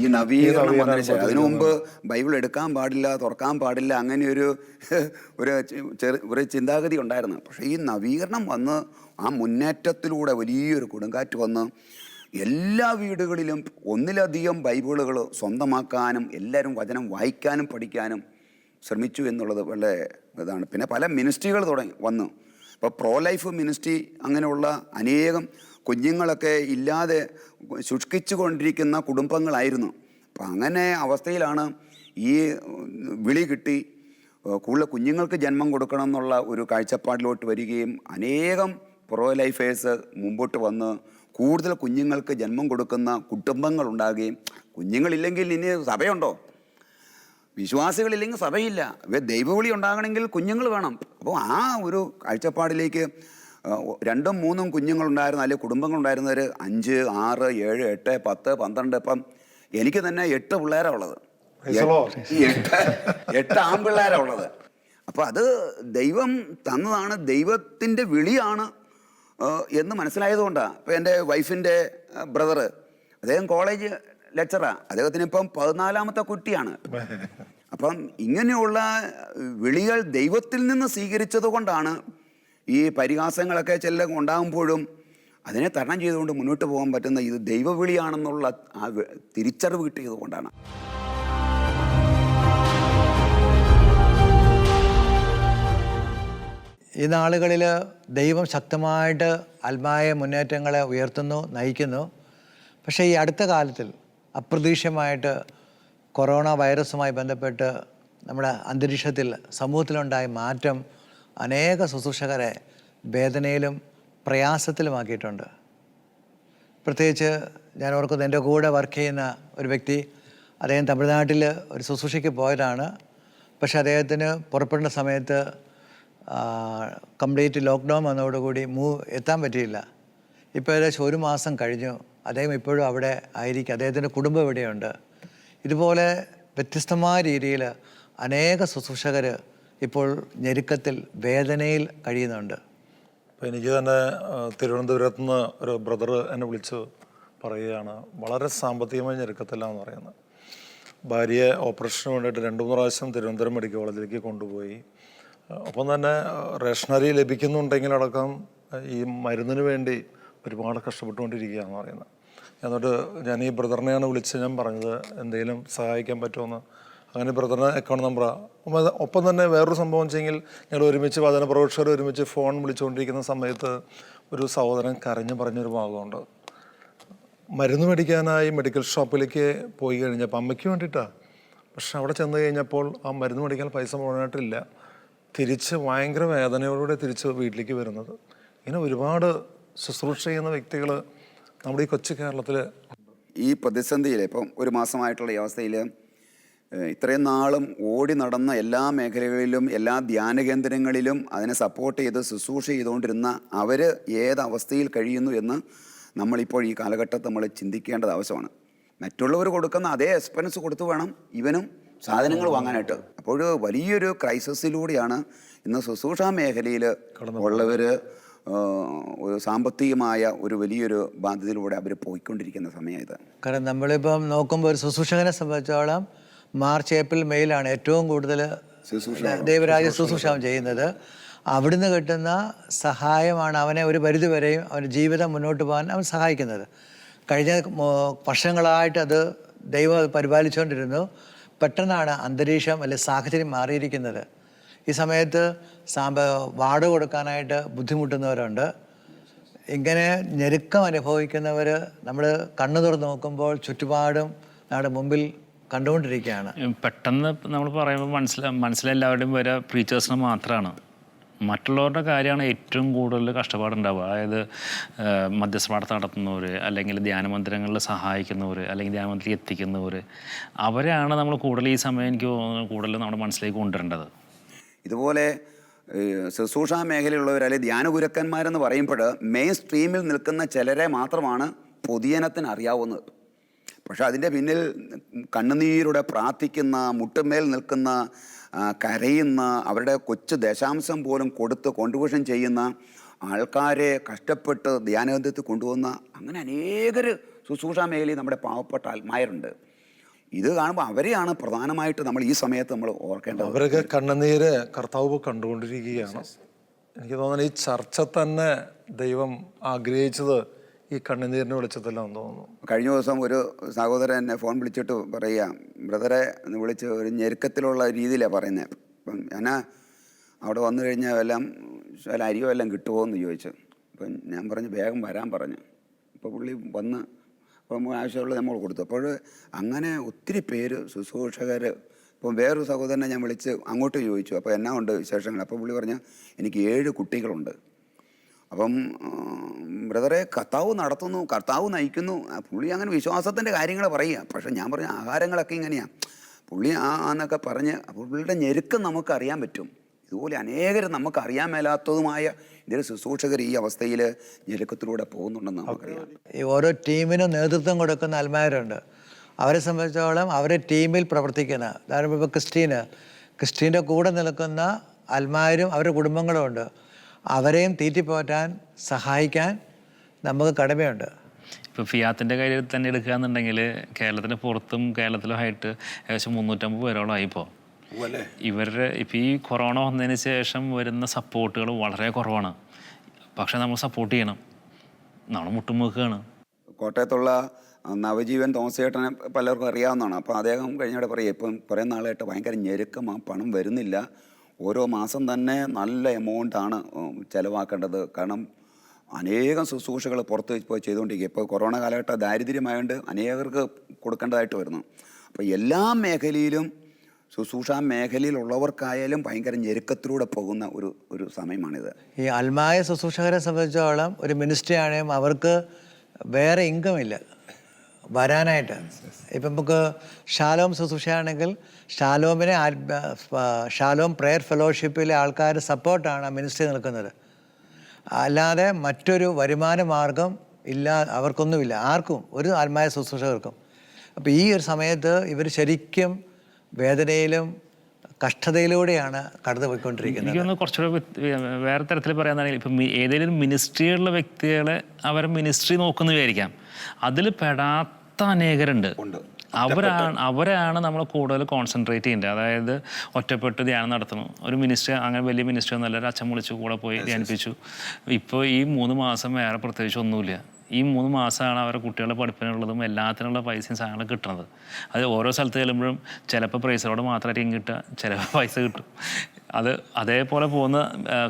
ഈ നവീകരണം വന്നതിന് ശേഷം. അതിനു മുമ്പ് ബൈബിൾ എടുക്കാൻ പാടില്ല, തുറക്കാൻ പാടില്ല, അങ്ങനെ ഒരു ചിന്താഗതി ഉണ്ടായിരുന്നു. പക്ഷേ ഈ നവീകരണം വന്ന് ആ മുന്നേറ്റത്തിലൂടെ വലിയൊരു കൊടുങ്കാറ്റ് വന്ന് എല്ലാ വീടുകളിലും ഒന്നിലധികം ബൈബിളുകൾ സ്വന്തമാക്കാനും എല്ലാവരും വചനം വായിക്കാനും പഠിക്കാനും ശ്രമിച്ചു എന്നുള്ളത് വളരെ ഇതാണ്. പിന്നെ പല മിനിസ്ട്രികൾ വന്നു. ഇപ്പോൾ പ്രോ ലൈഫ് മിനിസ്ട്രി അങ്ങനെയുള്ള അനേകം കുഞ്ഞുങ്ങളൊക്കെ ഇല്ലാതെ ശുഷ്കിച്ചു കൊണ്ടിരിക്കുന്ന കുടുംബങ്ങളായിരുന്നു. അപ്പം അങ്ങനെ അവസ്ഥയിലാണ് ഈ വിളി കിട്ടി കൂടുതൽ കുഞ്ഞുങ്ങൾക്ക് ജന്മം കൊടുക്കണം എന്നുള്ള ഒരു കാഴ്ചപ്പാടിലോട്ട് വരികയും അനേകം പ്രോ ലൈഫേഴ്സ് മുമ്പോട്ട് വന്ന് കൂടുതൽ കുഞ്ഞുങ്ങൾക്ക് ജന്മം കൊടുക്കുന്ന കുടുംബങ്ങൾ ഉണ്ടാകുകയും, കുഞ്ഞുങ്ങളില്ലെങ്കിൽ ഇനി സഭയുണ്ടോ? വിശ്വാസികളില്ലെങ്കിൽ സഭയില്ല. ദൈവവിളി ഉണ്ടാകണമെങ്കിൽ കുഞ്ഞുങ്ങൾ വേണം. അപ്പോൾ ആ ഒരു കാഴ്ചപ്പാടിലേക്ക് 2ഉം 3ഉം കുഞ്ഞുങ്ങളുണ്ടായിരുന്ന അല്ലെങ്കിൽ കുടുംബങ്ങളുണ്ടായിരുന്നവർ 5, 6, 7, 8, 10, 12, ഇപ്പം എനിക്ക് തന്നെ 8 പിള്ളേരാണ് ഉള്ളത്. 8 ആൺപിള്ളേരാണ് ഉള്ളത്. അപ്പോൾ അത് ദൈവം തന്നതാണ്, ദൈവത്തിൻ്റെ വിളിയാണ് എന്ന് മനസ്സിലായതുകൊണ്ടാണ്. ഇപ്പോൾ എൻ്റെ വൈഫിൻ്റെ ബ്രദറ്, അദ്ദേഹം കോളേജ് ലെക്ചറാണ്, അദ്ദേഹത്തിന് ഇപ്പം 14ാമത്തെ കുട്ടിയാണ്. അപ്പം ഇങ്ങനെയുള്ള വിളികൾ ദൈവത്തിൽ നിന്ന് സ്വീകരിച്ചത് കൊണ്ടാണ് ഈ പരിഹാസങ്ങളൊക്കെ ചില ഉണ്ടാകുമ്പോഴും അതിനെ തരണം ചെയ്തുകൊണ്ട് മുന്നോട്ട് പോകാൻ പറ്റുന്ന, ഇത് ദൈവവിളിയാണെന്നുള്ള ആ തിരിച്ചറിവ് കിട്ടിയത് കൊണ്ടാണ്. ഈ നാളുകളിൽ ദൈവം ശക്തമായിട്ട് ആത്മായ മുന്നേറ്റങ്ങളെ ഉയർത്തുന്നു, നയിക്കുന്നു. പക്ഷേ ഈ അടുത്ത കാലത്തിൽ അപ്രതീക്ഷിതമായിട്ട് കൊറോണ വൈറസുമായി ബന്ധപ്പെട്ട് നമ്മുടെ അന്തരീക്ഷത്തിൽ, സമൂഹത്തിലുണ്ടായ മാറ്റം അനേക ശുശ്രൂഷകരെ വേദനയിലും പ്രയാസത്തിലുമാക്കിയിട്ടുണ്ട്. പ്രത്യേകിച്ച് ഞാൻ ഓർക്കുന്നത്, എൻ്റെ കൂടെ വർക്ക് ചെയ്യുന്ന ഒരു വ്യക്തി, അദ്ദേഹം തമിഴ്നാട്ടിൽ ഒരു ശുശ്രൂഷയ്ക്ക് പോയതാണ്. പക്ഷേ അദ്ദേഹത്തിന് പുറപ്പെടുന്ന സമയത്ത് കംപ്ലീറ്റ് ലോക്ക്ഡൗൺ വന്നതോടുകൂടി എത്താൻ പറ്റിയില്ല. ഇപ്പോൾ ഏകദേശം 1 മാസം കഴിഞ്ഞു. അദ്ദേഹം ഇപ്പോഴും അവിടെ ആയിരിക്കും. അദ്ദേഹത്തിൻ്റെ കുടുംബം ഇവിടെയുണ്ട്. ഇതുപോലെ വ്യത്യസ്തമായ രീതിയിൽ അനേക ശുശ്രൂഷകർ ഇപ്പോൾ ഞെരുക്കത്തിൽ, വേദനയിൽ കഴിയുന്നുണ്ട്. അപ്പോൾ എനിക്ക് തന്നെ തിരുവനന്തപുരത്ത് നിന്ന് ഒരു ബ്രദർ എന്നെ വിളിച്ച് പറയുകയാണ്, വളരെ സാമ്പത്തികമായി ഞെരുക്കത്തില്ലാന്ന് പറയുന്നത്. ഭാര്യയെ ഓപ്പറേഷന് വേണ്ടിയിട്ട് 2-3 പ്രാവശ്യം തിരുവനന്തപുരം മെഡിക്കൽ കോളേജിലേക്ക് കൊണ്ടുപോയി. ഒപ്പം തന്നെ റേഷനറി ലഭിക്കുന്നുണ്ടെങ്കിലടക്കം ഈ മരുന്നിന് വേണ്ടി ഒരുപാട് കഷ്ടപ്പെട്ടുകൊണ്ടിരിക്കുകയാണെന്ന് പറയുന്നത്. എന്നിട്ട് ഞാൻ ഈ ബ്രദറിനെയാണ് വിളിച്ച് ഞാൻ പറഞ്ഞത്, എന്തെങ്കിലും സഹായിക്കാൻ പറ്റുമെന്ന്. അങ്ങനെ ബ്രദറിന് അക്കൗണ്ട് നമ്പറാണ്. ഒപ്പം തന്നെ വേറൊരു സംഭവം വെച്ചെങ്കിൽ, ഞങ്ങൾ ഒരുമിച്ച് വചന പ്രൊഫഷർ ഒരുമിച്ച് ഫോൺ വിളിച്ചുകൊണ്ടിരിക്കുന്ന സമയത്ത് ഒരു സഹോദരൻ കരഞ്ഞു പറഞ്ഞൊരു ഭാഗമുണ്ട്. മരുന്ന് മേടിക്കാനായി മെഡിക്കൽ ഷോപ്പിലേക്ക് പോയി കഴിഞ്ഞപ്പോൾ, അമ്മയ്ക്ക് വേണ്ടിയിട്ടാണ്. പക്ഷെ അവിടെ ചെന്ന് കഴിഞ്ഞപ്പോൾ ആ മരുന്ന് മേടിക്കാൻ പൈസ മുഴുവനായിട്ടില്ല. തിരിച്ച് ഭയങ്കര വേദനയോടുകൂടെ തിരിച്ച് വീട്ടിലേക്ക് വരുന്നത്. ഇങ്ങനെ ഒരുപാട് ശുശ്രൂഷ ചെയ്യുന്ന വ്യക്തികൾ നമ്മുടെ ഈ കൊച്ചു കേരളത്തിൽ ഈ പ്രതിസന്ധിയിൽ ഇപ്പം 1 മാസമായിട്ടുള്ള ഈ അവസ്ഥയിൽ ഇത്രയും നാളും ഓടി നടന്ന എല്ലാ മേഖലകളിലും, എല്ലാ ധ്യാന കേന്ദ്രങ്ങളിലും അതിനെ സപ്പോർട്ട് ചെയ്ത് ശുശ്രൂഷ ചെയ്തുകൊണ്ടിരുന്ന അവർ ഏതവസ്ഥയിൽ കഴിയുന്നു എന്ന് നമ്മളിപ്പോൾ ഈ കാലഘട്ടത്തിൽ നമ്മൾ ചിന്തിക്കേണ്ടത് ആവശ്യമാണ്. മറ്റുള്ളവർ കൊടുക്കുന്ന അതേ എക്സ്പെൻസ് കൊടുത്തു വേണം ഇവനും സാധനങ്ങൾ വാങ്ങാനായിട്ട്. അപ്പോൾ വലിയൊരു ക്രൈസിസിലൂടെയാണ് ഇന്ന് ശുശ്രൂഷ മേഖലയിൽ ഉള്ളവർ ഒരു സാമ്പത്തികമായ ഒരു വലിയൊരു ബാധ്യതയിലൂടെ അവർ പോയിക്കൊണ്ടിരിക്കുന്ന സമയത്ത്. കാരണം നമ്മളിപ്പം നോക്കുമ്പോൾ ഒരു ശുശ്രൂഷകനെ സംബന്ധിച്ചോളം മാർച്ച്, ഏപ്രിൽ, മെയിലാണ് ഏറ്റവും കൂടുതൽ ദൈവരാജ്യ ശുശ്രൂഷ ചെയ്യുന്നത്. അവിടുന്ന് കിട്ടുന്ന സഹായമാണ് അവനെ ഒരു പരിധി വരെയും അവൻ്റെ ജീവിതം മുന്നോട്ട് പോകാൻ അവൻ സഹായിക്കുന്നത്. കഴിഞ്ഞ വർഷങ്ങളായിട്ട് അത് ദൈവം പരിപാലിച്ചുകൊണ്ടിരുന്നു. പെട്ടെന്നാണ് അന്തരീക്ഷം അല്ലെങ്കിൽ സാഹചര്യം മാറിയിരിക്കുന്നത്. ഈ സമയത്ത് വാടക കൊടുക്കാനായിട്ട് ബുദ്ധിമുട്ടുന്നവരുണ്ട്. ഇങ്ങനെ ഞെരുക്കം അനുഭവിക്കുന്നവർ നമ്മൾ കണ്ണു തുറന്ന് നോക്കുമ്പോൾ ചുറ്റുപാടും നമ്മുടെ മുമ്പിൽ കണ്ടുകൊണ്ടിരിക്കുകയാണ്. പെട്ടെന്ന് നമ്മൾ പറയുമ്പോൾ മനസ്സിലെല്ലാവരുടെയും വരെ പ്രീച്ചേഴ്സിന് മാത്രമാണ്. മറ്റുള്ളവരുടെ കാര്യമാണ് ഏറ്റവും കൂടുതൽ കഷ്ടപ്പാടുണ്ടാവുക. അതായത് മധ്യസ്ഥ നടത്തുന്നവർ, അല്ലെങ്കിൽ ധ്യാനമന്ദിരങ്ങളിൽ സഹായിക്കുന്നവർ, അല്ലെങ്കിൽ ധ്യാനമന്ദിരത്തിൽ എത്തിക്കുന്നവർ, അവരെയാണ് നമ്മൾ കൂടുതൽ ഈ സമയം എനിക്ക് തോന്നുന്നു കൂടുതൽ നമ്മുടെ മനസ്സിലേക്ക് കൊണ്ടുവരേണ്ടത്. ഇതുപോലെ ശുശ്രൂഷ മേഖലയുള്ളവർ അല്ലെങ്കിൽ ധ്യാനഗുരുക്കന്മാരെന്ന് പറയുമ്പോൾ മെയിൻ സ്ട്രീമിൽ നിൽക്കുന്ന ചിലരെ മാത്രമാണ് പൊതുജനത്തിന് അറിയാവുന്നത്. പക്ഷെ അതിൻ്റെ പിന്നിൽ കണ്ണുനീരോടെ പ്രാർത്ഥിക്കുന്ന, മുട്ടുമേൽ നിൽക്കുന്ന, കരയുന്ന, അവരുടെ കൊച്ചു ദശാംശം പോലും കൊടുത്ത് കോൺട്രിബ്യൂഷൻ ചെയ്യുന്ന ആൾക്കാരെ കഷ്ടപ്പെട്ട് ധ്യാനകേന്ദ്രത്തിൽ കൊണ്ടുപോകുന്ന അങ്ങനെ അനേകർ ശുശ്രൂഷ മേഖലയിൽ നമ്മുടെ പാവപ്പെട്ട ആത്മാരുണ്ട്. ഇത് കാണുമ്പോൾ അവരെയാണ് പ്രധാനമായിട്ട് നമ്മൾ ഈ സമയത്ത് നമ്മൾ ഓർക്കേണ്ടത്. അവരൊക്കെ കണ്ണുനീര് കർത്താവ് കണ്ടുകൊണ്ടിരിക്കുകയാണ്. എനിക്ക് തോന്നുന്നു ഈ ചർച്ച തന്നെ ദൈവം ആഗ്രഹിച്ചത് ഈ കണ്ണുനീരിനെ വിളിച്ചതെല്ലാം തോന്നുന്നു. കഴിഞ്ഞ ദിവസം ഒരു സഹോദരൻ എന്നെ ഫോൺ വിളിച്ചിട്ട് പറയുക, ബ്രദറെ എന്ന് വിളിച്ച് ഒരു ഞെരുക്കത്തിലുള്ള രീതിയിലാണ് പറയുന്നത്. അപ്പം ഞാൻ അവിടെ വന്നു കഴിഞ്ഞാൽ വല്ല അരിയോ എല്ലാം കിട്ടുമോ എന്ന് ചോദിച്ചു. അപ്പം ഞാൻ പറഞ്ഞു വേഗം വരാൻ പറഞ്ഞു. അപ്പോൾ പുള്ളി വന്ന് അപ്പം ആവശ്യമുള്ളത് നമ്മൾ കൊടുത്തു. അപ്പോൾ അങ്ങനെ ഒത്തിരി പേര് ശുശ്രൂഷകർ. ഇപ്പം വേറൊരു സഹോദരനെ ഞാൻ വിളിച്ച് അങ്ങോട്ട് ചോദിച്ചു, അപ്പോൾ എന്നാ ഉണ്ട് വിശേഷങ്ങൾ? അപ്പോൾ പുള്ളി പറഞ്ഞു എനിക്ക് 7 കുട്ടികളുണ്ട്. അപ്പം ബ്രദറെ കർത്താവ് നടത്തുന്നു, കർത്താവ് നയിക്കുന്നു. പുള്ളി അങ്ങനെ വിശ്വാസത്തിൻ്റെ കാര്യങ്ങൾ പറയുക. പക്ഷെ ഞാൻ പറഞ്ഞ ആഹാരങ്ങളൊക്കെ ഇങ്ങനെയാണ് പുള്ളി എന്നൊക്കെ പറഞ്ഞ് പുള്ളിയുടെ ഞെരുക്കം നമുക്കറിയാൻ പറ്റും. ഇതുപോലെ അനേകർ നമുക്കറിയാൻ മേലാത്തതുമായ ഇതിൽ ശുശ്രൂഷകർ ഈ അവസ്ഥയിൽ ഞെരുക്കത്തിലൂടെ പോകുന്നുണ്ടെന്ന് നമുക്കറിയാം. ഈ ഓരോ ടീമിനും നേതൃത്വം കൊടുക്കുന്ന അൽമാരുണ്ട്. അവരെ സംബന്ധിച്ചോളം അവരെ ടീമിൽ പ്രവർത്തിക്കുന്ന, ഉദാഹരണം ഇപ്പോൾ ക്രിസ്റ്റീൻ്റെ കൂടെ നിൽക്കുന്ന അൽമാരും അവരുടെ കുടുംബങ്ങളും ഉണ്ട്. അവരെയും തീറ്റിപ്പോറ്റാൻ സഹായിക്കാൻ നമുക്ക് കടമയുണ്ട്. ഇപ്പോൾ ഫിയാത്തിൻ്റെ കാര്യം തന്നെ എടുക്കുകയെന്നുണ്ടെങ്കിൽ കേരളത്തിന് പുറത്തും കേരളത്തിലുമായിട്ട് ഏകദേശം 350 പേരോളം ആയിപ്പോൾ. ഇവരുടെ ഇപ്പോൾ ഈ കൊറോണ വന്നതിന് ശേഷം വരുന്ന സപ്പോർട്ടുകൾ വളരെ കുറവാണ്. പക്ഷെ നമ്മൾ സപ്പോർട്ട് ചെയ്യണം, നമ്മൾ മുട്ടുമുക്കുകയാണ്. കോട്ടയത്തുള്ള നവജീവൻ തോമസ് ചേട്ടനെ പലർക്കും അറിയാവുന്നതാണ്. അപ്പോൾ അദ്ദേഹം കഴിഞ്ഞവിടെ പറയുക, ഇപ്പം കുറേ നാളായിട്ട് ഭയങ്കര ഞെരുക്കം, ആ പണം വരുന്നില്ല, ഓരോ മാസം തന്നെ നല്ല എമൗണ്ടാണ് ചിലവാക്കേണ്ടത്. കാരണം അനേകം ശുശ്രൂഷകൾ പുറത്ത് പോയി ചെയ്തുകൊണ്ടിരിക്കുക. ഇപ്പോൾ കൊറോണ കാലഘട്ടം ദാരിദ്ര്യമായതുകൊണ്ട് അനേകർക്ക് കൊടുക്കേണ്ടതായിട്ട് വരുന്നു. അപ്പോൾ എല്ലാ മേഖലയിലും ശുശ്രൂഷാ മേഖലയിലുള്ളവർക്കായാലും ഭയങ്കര ഞെരുക്കത്തിലൂടെ പോകുന്ന ഒരു സമയമാണിത്. ഈ അൽമായ ശുശ്രൂഷകരെ സംബന്ധിച്ചോളം ഒരു മിനിസ്ട്രി ആണെങ്കിലും അവർക്ക് വേറെ ഇൻകം ഇല്ല വരാനായിട്ട്. ഇപ്പം നമുക്ക് ഷാലോം ശുശ്രൂഷയാണെങ്കിൽ ഷാലോം പ്രെയർ ഫെലോഷിപ്പിലെ ആൾക്കാർ സപ്പോർട്ടാണ് ആ മിനിസ്ട്രി നിൽക്കുന്നത്. അല്ലാതെ മറ്റൊരു വരുമാന മാർഗം ഇല്ല, അവർക്കൊന്നുമില്ല, ആർക്കും, ഒരു ആത്മായ ശുശ്രൂഷകർക്കും. അപ്പോൾ ഈ ഒരു സമയത്ത് ഇവർ ശരിക്കും വേദനയിലും കഷ്ടതയിലൂടെയാണ് കടന്നു പോയിക്കൊണ്ടിരിക്കുന്നത്. എനിക്കൊന്ന് കുറച്ചുകൂടെ വേറെ തരത്തിൽ പറയാന്നാണെങ്കിൽ ഇപ്പം ഏതെങ്കിലും മിനിസ്ട്രിയുള്ള വ്യക്തികളെ അവരെ മിനിസ്ട്രി നോക്കുന്നു വിചാരിക്കാം, അതിൽ പെടാത്ത അനേകരുണ്ട്. അവരാണ് നമ്മൾ കൂടുതൽ കോൺസെൻട്രേറ്റ് ചെയ്യേണ്ടത്. അതായത് ഒറ്റപ്പെട്ട് ധ്യാനം നടത്തണം. ഒരു മിനിസ്ട്രി അങ്ങനെ വലിയ മിനിസ്ട്രി ഒന്നുമല്ല, ഒരു അച്ഛൻ വിളിച്ച് കൂടെ പോയി ധ്യാനിപ്പിച്ചു. ഇപ്പോൾ ഈ 3 മാസം വേറെ പ്രത്യേകിച്ച് ഒന്നുമില്ല. ഈ 3 മാസമാണ് അവരുടെ കുട്ടികളുടെ പഠിപ്പിനുള്ളതും എല്ലാത്തിനുള്ള പൈസയും സാധനങ്ങളും കിട്ടുന്നത്. അത് ഓരോ സ്ഥലത്ത് ചെല്ലുമ്പോഴും ചിലപ്പോൾ പ്രൈസറോട് മാത്രമായിരിക്കും കിട്ടുക, ചിലപ്പോൾ പൈസ കിട്ടും. അത് അതേപോലെ പോകുന്ന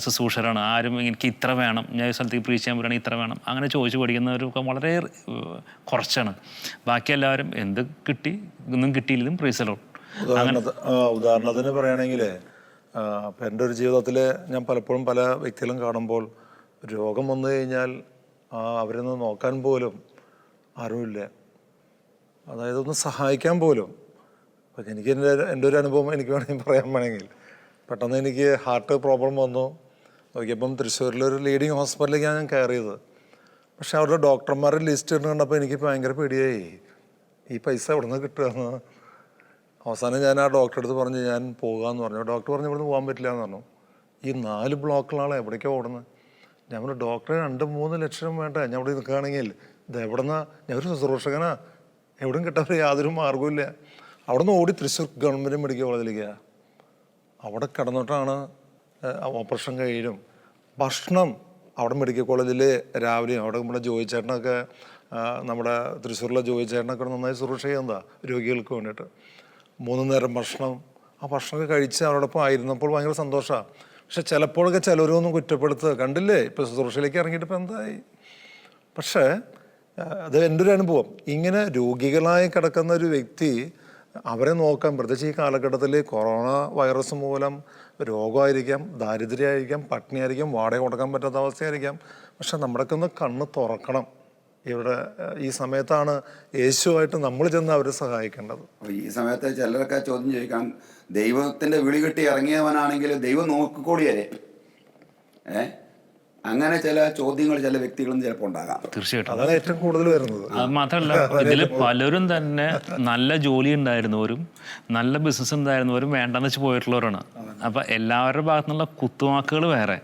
ശുശ്രൂഷകരാണ്. ആരും എനിക്ക് ഇത്ര വേണം, ഞാൻ ഈ സ്ഥലത്തേക്ക് പ്രീച്ച് ചെയ്യാൻ പറയുകയാണെങ്കിൽ ഇത്ര വേണം, അങ്ങനെ ചോദിച്ച് പഠിക്കുന്നവരൊക്കെ വളരെ കുറച്ചാണ്. ബാക്കി എല്ലാവരും എന്ത് കിട്ടി, ഒന്നും കിട്ടിയില്ലെങ്കിലും പ്രൈസറോട്. ഉദാഹരണത്തിന് പറയുകയാണെങ്കിൽ അപ്പം എൻ്റെ ഒരു ജീവിതത്തിൽ ഞാൻ പലപ്പോഴും പല വ്യക്തികളും കാണുമ്പോൾ രോഗം വന്നു കഴിഞ്ഞാൽ അവരൊന്ന് നോക്കാൻ പോലും ആരുമില്ല, അതായത് ഒന്ന് സഹായിക്കാൻ പോലും. അപ്പം എനിക്ക് എൻ്റെ ഒരു അനുഭവം എനിക്ക് വേണമെങ്കിൽ പെട്ടെന്ന് എനിക്ക് ഹാർട്ട് പ്രോബ്ലം വന്നു. നോക്കിയപ്പം തൃശ്ശൂരിലൊരു ലീഡിങ് ഹോസ്പിറ്റലിലേക്കാണ് ഞാൻ കയറിയത്. പക്ഷെ അവരുടെ ഡോക്ടർമാരുടെ ലിസ്റ്റ് കണ്ടപ്പോൾ എനിക്ക് ഭയങ്കര പേടിയായി, ഈ പൈസ എവിടെ നിന്ന് കിട്ടുകയെന്ന്. അവസാനം ഞാൻ ആ ഡോക്ടറെ അടുത്ത് പറഞ്ഞു ഞാൻ പോകാമെന്ന് പറഞ്ഞു. ഡോക്ടർ പറഞ്ഞു ഇവിടുന്ന് പോകാൻ പറ്റില്ല എന്ന് പറഞ്ഞു. ഈ 4 ബ്ലോക്കുകളാണ് എവിടേക്കാണ് ഓടുന്നത്. ഞാൻ പറഞ്ഞു ഡോക്ടറെ 2-3 ലക്ഷം വേണ്ട, ഞാൻ ഇവിടെ നിൽക്കുകയാണെങ്കിൽ ഇത് എവിടെ നിന്നാണ്, ഞാൻ ഒരു ശുശ്രൂഷകനാ, എവിടെയും കിട്ടാൻ യാതൊരു മാർഗമില്ല. അവിടെ നിന്ന് ഓടി തൃശ്ശൂർ ഗവൺമെൻറ് മെഡിക്കൽ കോളേജിലേക്ക്. അവിടെ കിടന്നിട്ടാണ് ഓപ്പറേഷൻ കഴിയും. ഭക്ഷണം അവിടെ മെഡിക്കൽ കോളേജിൽ രാവിലെയും അവിടെ നമ്മുടെ ജോയി ചേട്ടനൊക്കെ, നമ്മുടെ തൃശ്ശൂരിലെ ജോയി ചേട്ടനൊക്കെ നന്നായി ശുശ്രൂഷ ചെയ്യുന്നതാ രോഗികൾക്ക് വേണ്ടിയിട്ട്. 3 നേരം ഭക്ഷണം, ആ ഭക്ഷണമൊക്കെ കഴിച്ച് അവരോടൊപ്പം ആയിരുന്നപ്പോൾ ഭയങ്കര സന്തോഷമാണ്. പക്ഷെ ചിലപ്പോഴൊക്കെ ചിലരൊന്നും കുറ്റപ്പെടുത്തുക, കണ്ടില്ലേ ഇപ്പോൾ ശുശ്രൂഷയിലേക്ക് ഇറങ്ങിയിട്ട് ഇപ്പം എന്തായി. പക്ഷേ അത് എൻ്റെ ഒരു അനുഭവം. ഇങ്ങനെ രോഗികളായി കിടക്കുന്ന ഒരു വ്യക്തി, അവരെ നോക്കാൻ, പ്രത്യേകിച്ച് ഈ കാലഘട്ടത്തിൽ കൊറോണ വൈറസ് മൂലം രോഗമായിരിക്കാം, ദാരിദ്ര്യമായിരിക്കാം, പട്ടിണിയായിരിക്കാം, വാടക കൊടുക്കാൻ പറ്റാത്ത അവസ്ഥയായിരിക്കാം. പക്ഷെ നമ്മുടെയൊക്കെ ഒന്ന് കണ്ണ് തുറക്കണം. ഇവിടെ ഈ സമയത്താണ് യേശുവായിട്ട് നമ്മൾ ചെന്ന് അവരെ സഹായിക്കേണ്ടത്. ഈ സമയത്ത് ചിലരൊക്കെ ചോദ്യം ചോദിക്കണം, ദൈവത്തിൻ്റെ വിളി കെട്ടി ഇറങ്ങിയവനാണെങ്കിൽ ദൈവം നോക്കിക്കോളിയേ. അങ്ങനെ ചില ചോദ്യങ്ങൾ ചില വ്യക്തികളും ചിലപ്പോൾ ഉണ്ടാകാം. തീർച്ചയായിട്ടും അതാണ് ഏറ്റവും കൂടുതൽ വരുന്നത്. അത് മാത്രമല്ല, ഇതിൽ പലരും തന്നെ നല്ല ജോലി ഉണ്ടായിരുന്നവരും നല്ല ബിസിനസ് ഉണ്ടായിരുന്നവരും വേണ്ടെന്ന് വെച്ച് പോയിട്ടുള്ളവരാണ്. അപ്പം എല്ലാവരുടെ ഭാഗത്തു നിന്നുള്ള കുത്തുവാക്കുകൾ വേറെ,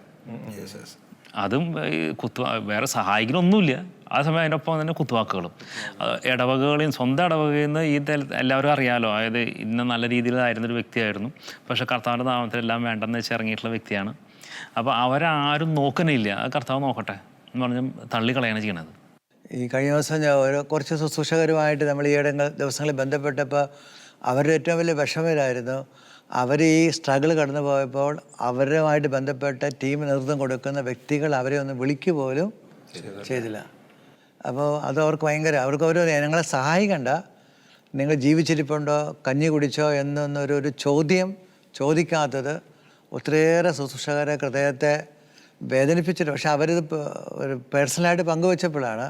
അതും വേറെ സഹായിക്കണമൊന്നുമില്ല. ആ സമയം അതിൻ്റെ ഒപ്പം തന്നെ കുത്തുവാക്കുകളും ഇടവകകളെയും സ്വന്തം ഇടവകയിൽ നിന്ന് ഈ എല്ലാവരും അറിയാമല്ലോ. അതായത് ഇന്ന നല്ല രീതിയിലായിരുന്നൊരു വ്യക്തിയായിരുന്നു, പക്ഷേ കർത്താവിൻ്റെ നാമത്തിലെല്ലാം വേണ്ടെന്ന് വെച്ച് ഇറങ്ങിയിട്ടുള്ള വ്യക്തിയാണ്. അപ്പോൾ അവരാരും നോക്കുന്നില്ല, അത് കർത്താവ് നോക്കട്ടെ എന്ന് പറഞ്ഞ് തള്ളിക്കളയാണ് ചെയ്യണത്. ഈ കഴിഞ്ഞ ദിവസം ഞാൻ കുറച്ച് ശുശ്രൂഷകരുമായിട്ട് നമ്മൾ ഈയിടെ ദിവസങ്ങളിൽ ബന്ധപ്പെട്ടപ്പോൾ അവരുടെ ഏറ്റവും വലിയ വിഷമമായിരുന്നു. അവർ ഈ സ്ട്രഗിൾ കടന്നു പോയപ്പോൾ അവരുമായിട്ട് ബന്ധപ്പെട്ട ടീം നേതൃത്വം കൊടുക്കുന്ന വ്യക്തികൾ അവരെ ഒന്ന് വിളിക്കുക പോലും ചെയ്തില്ല. അപ്പോൾ അത് അവർക്ക് ഭയങ്കര, അവർ ഞങ്ങളെ സഹായിക്കണ്ട, നിങ്ങൾ ജീവിച്ചിരിപ്പുണ്ടോ, കഞ്ഞി കുടിച്ചോ എന്നൊന്നൊരു ചോദ്യം ചോദിക്കാത്തത് ഒത്തിരിയേറെ ശുശ്രൂഷകരെ ഹൃദയത്തെ വേദനിപ്പിച്ചിട്ട്, പക്ഷെ അവരിത് ഒരു പേഴ്സണലായിട്ട് പങ്കുവെച്ചപ്പോഴാണ്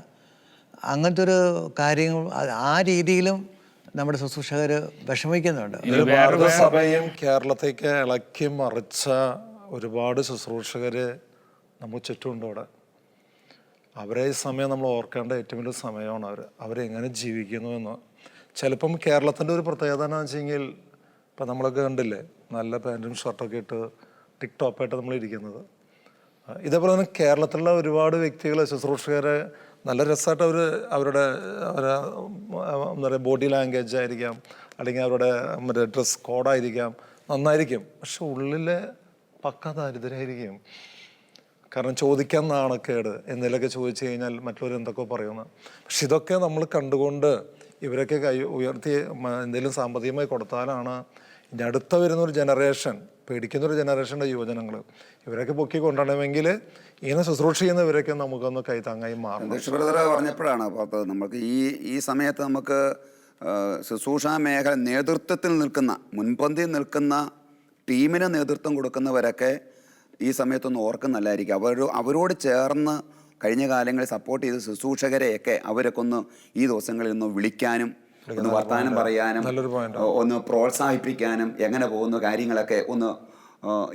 അങ്ങനത്തെ ഒരു കാര്യങ്ങൾ ആ രീതിയിലും നമ്മുടെ ശുശ്രൂഷകർ വിഷമിക്കുന്നുണ്ട്. ഇതിൽ ഭാരതസഭയും കേരളത്തേക്ക് ഇളക്കി മറിച്ച ഒരുപാട് ശുശ്രൂഷകർ നമുക്ക് ചുറ്റുമുണ്ട് അവിടെ. അവരെ ഈ സമയം നമ്മൾ ഓർക്കേണ്ട ഏറ്റവും വലിയ സമയമാണ്. അവരെങ്ങനെ ജീവിക്കുന്നു എന്ന്. ചിലപ്പം കേരളത്തിൻ്റെ ഒരു പ്രത്യേകത എന്ന് വെച്ചെങ്കിൽ ഇപ്പം നമ്മളൊക്കെ കണ്ടില്ലേ, നല്ല പാൻറ്റും ഷർട്ടൊക്കെ ഇട്ട് ടിക് ടോപ്പായിട്ട് നമ്മൾ ഇരിക്കുന്നത്. ഇതേപോലെ തന്നെ കേരളത്തിലുള്ള ഒരുപാട് വ്യക്തികൾ ശുശ്രൂഷകരെ നല്ല രസമായിട്ട് അവരുടെ എന്താ പറയുക ബോഡി ലാംഗ്വേജ് ആയിരിക്കാം, അല്ലെങ്കിൽ അവരുടെ മറ്റേ ഡ്രസ് കോഡായിരിക്കാം, നന്നായിരിക്കും. പക്ഷെ ഉള്ളിലെ പക്ക ദാരിദ്ര്യമായിരിക്കും. കാരണം ചോദിക്കാൻ നാണക്കേട്, എന്തെങ്കിലുമൊക്കെ ചോദിച്ചു കഴിഞ്ഞാൽ മറ്റുള്ളവർ എന്തൊക്കെ പറയുന്നത്. പക്ഷെ ഇതൊക്കെ നമ്മൾ കണ്ടുകൊണ്ട് ഇവരൊക്കെ ഉയർത്തി എന്തെങ്കിലും സാമ്പത്തികമായി കൊടുത്താലാണ് ഇനി അടുത്ത വരുന്നൊരു ജനറേഷൻ, പേടിക്കുന്നൊരു ജനറേഷൻ്റെ യുവജനങ്ങൾ ഇവരൊക്കെ പൊക്കി കൊണ്ടുവരണമെങ്കിൽ ഇങ്ങനെ ശുശ്രൂഷ ചെയ്യുന്നവരൊക്കെ നമുക്കൊന്ന് കൈത്താങ്ങായി മാറും. ബ്രദർ പറഞ്ഞപ്പോഴാണ് பார்த்தത്. നമുക്ക് ഈ സമയത്ത് നമുക്ക് ശുശ്രൂഷാ മേഖല നേതൃത്വത്തിൽ നിൽക്കുന്ന, മുൻപന്തിയിൽ നിൽക്കുന്ന ടീമിന് നേതൃത്വം കൊടുക്കുന്നവരൊക്കെ ഈ സമയത്തൊന്ന് ഓർക്കുന്നല്ലായിരിക്കും. അവരോട് ചേർന്ന് കഴിഞ്ഞ കാലങ്ങളിൽ സപ്പോർട്ട് ചെയ്ത ശുശ്രൂഷകരെയൊക്കെ അവരൊക്കെ ഒന്ന് ഈ ദിവസങ്ങളിൽ ഒന്ന് വിളിക്കാനും, ഒന്ന് വർത്തമാനം പറയാനും, ഒന്ന് പ്രോത്സാഹിപ്പിക്കാനും, എങ്ങനെ പോകുന്ന കാര്യങ്ങളൊക്കെ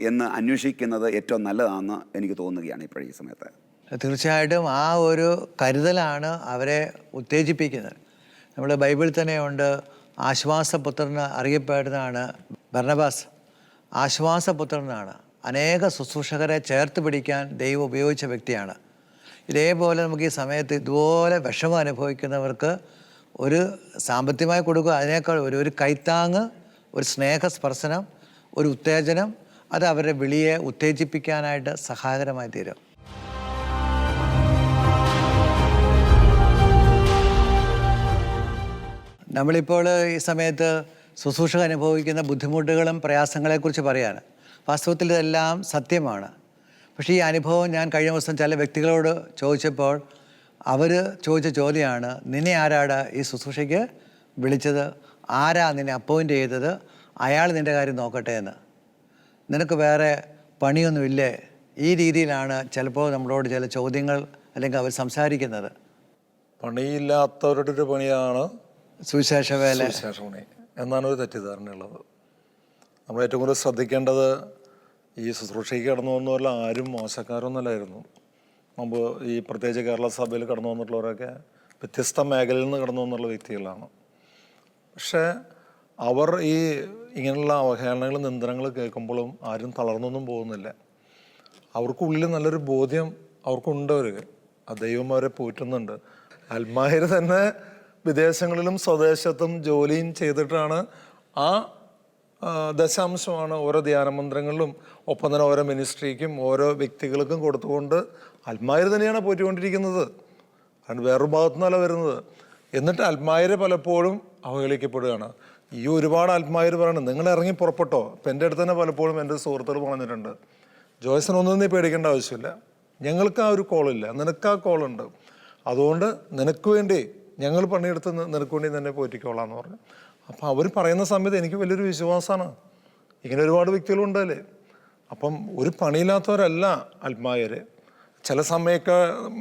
എന്ന് അന്വേഷിക്കുന്നത് ഏറ്റവും നല്ലതാണെന്ന് എനിക്ക് തോന്നുകയാണ് ഇപ്പോഴീ സമയത്ത്. തീർച്ചയായിട്ടും ആ ഒരു കരുതലാണ് അവരെ ഉത്തേജിപ്പിക്കുന്നത്. നമ്മൾ ബൈബിളിൽ തന്നെയുണ്ട്, ആശ്വാസപുത്രന് അറിയപ്പെടുന്നതാണ് ബർണബാസ്. ആശ്വാസപുത്രനാണ്. അനേക ശുശ്രൂഷകരെ ചേർത്ത് പിടിക്കാൻ ദൈവം ഉപയോഗിച്ച വ്യക്തിയാണ്. ഇതേപോലെ നമുക്ക് ഈ സമയത്ത് ഇതുപോലെ വിഷമം അനുഭവിക്കുന്നവർക്ക് ഒരു സാമ്പത്തികമായി കൊടുക്കുക, അതിനേക്കാൾ ഒരു കൈത്താങ്ങ്, ഒരു സ്നേഹസ്പർശനം, ഒരു ഉത്തേജനം, അത് അവരുടെ വിളിയെ ഉത്തേജിപ്പിക്കാനായിട്ട് സഹായകരമായി തീരും. നമ്മളിപ്പോൾ ഈ സമയത്ത് ശുശ്രൂഷകർ അനുഭവിക്കുന്ന ബുദ്ധിമുട്ടുകളും പ്രയാസങ്ങളെക്കുറിച്ച് പറയാണ്. വാസ്തവത്തിൽ ഇതെല്ലാം സത്യമാണ്. പക്ഷേ ഈ അനുഭവം ഞാൻ കഴിഞ്ഞ ദിവസം ചില വ്യക്തികളോട് ചോദിച്ചപ്പോൾ അവർ ചോദിച്ച ചോദ്യമാണ്, നിന്നെ ആരാണ് ഈ ശുശ്രൂഷയ്ക്ക് വിളിച്ചത്? ആരാ നിന്നെ അപ്പോയിൻ്റ് ചെയ്തത്? അയാൾ നിൻ്റെ കാര്യം നോക്കട്ടെ എന്ന്. നിനക്ക് വേറെ പണിയൊന്നുമില്ലേ? ഈ രീതിയിലാണ് ചിലപ്പോൾ നമ്മളോട് ചില ചോദ്യങ്ങൾ അല്ലെങ്കിൽ അവർ സംസാരിക്കുന്നത്. പണിയില്ലാത്തവരുടെ ഒരു പണിയാണ് സുവിശേഷ വേല എന്നാണ് ഒരു തെറ്റിദ്ധാരണയുള്ളത്. നമ്മൾ ഏറ്റവും കൂടുതൽ ശ്രദ്ധിക്കേണ്ടത് ഈ ശുശ്രൂഷയ്ക്ക് കടന്നു വന്നവരിൽ ആരും മോശക്കാരൊന്നുമല്ലായിരുന്നു. മുമ്പ് ഈ പ്രത്യേകിച്ച് കേരള സഭയിൽ കടന്നു വന്നിട്ടുള്ളവരൊക്കെ വ്യത്യസ്ത മേഖലയിൽ നിന്ന് കടന്നു വന്നുള്ള വ്യക്തികളാണ്. പക്ഷേ അവർ ഇങ്ങനെയുള്ള അവഹേളനങ്ങളും നിന്ദനങ്ങളും കേൾക്കുമ്പോഴും ആരും തളർന്നൊന്നും പോകുന്നില്ല. അവർക്കുള്ളിൽ നല്ലൊരു ബോധ്യം അവർക്കുണ്ട്. ആ ദൈവം അവരെ പോറ്റുന്നുണ്ട്. അൽമായർ തന്നെ വിദേശങ്ങളിലും സ്വദേശത്തും ജോലിയും ചെയ്തിട്ടാണ് ആ ദശാംശമാണ് ഓരോ ധ്യാനമന്ത്രങ്ങളിലും ഒപ്പം തന്നെ ഓരോ മിനിസ്ട്രിക്കും ഓരോ വ്യക്തികൾക്കും കൊടുത്തുകൊണ്ട് അൽമായർ തന്നെയാണ് പോറ്റിക്കൊണ്ടിരിക്കുന്നത്. അത് വേറൊരു ഭാഗത്തു നിന്നല്ല വരുന്നത്. എന്നിട്ട് അൽമായര് പലപ്പോഴും അവഹേളിക്കപ്പെടുകയാണ്. ഈ ഒരുപാട് ആത്മായർ പറയണം, നിങ്ങൾ ഇറങ്ങി പുറപ്പെട്ടോ. ഇപ്പം എൻ്റെ അടുത്ത് തന്നെ പലപ്പോഴും എൻ്റെ സുഹൃത്തുക്കൾ പറഞ്ഞിട്ടുണ്ട്, ജോയ്സിനൊന്നും നീ പേടിക്കേണ്ട ആവശ്യമില്ല, ഞങ്ങൾക്ക് ആ ഒരു കോളില്ല, നിനക്ക് ആ കോളുണ്ട്, അതുകൊണ്ട് നിനക്ക് വേണ്ടി ഞങ്ങൾ പണിയെടുത്ത് നിനക്ക് വേണ്ടി തന്നെ പോറ്റിക്കോളാം എന്ന് പറഞ്ഞു. അപ്പം അവർ പറയുന്ന സമയത്ത് എനിക്ക് വലിയൊരു വിശ്വാസമാണ്. ഇങ്ങനെ ഒരുപാട് വ്യക്തികളുണ്ടല്ലേ. അപ്പം ഒരു പണിയില്ലാത്തവരല്ല ആത്മായർ. ചില സമയമൊക്കെ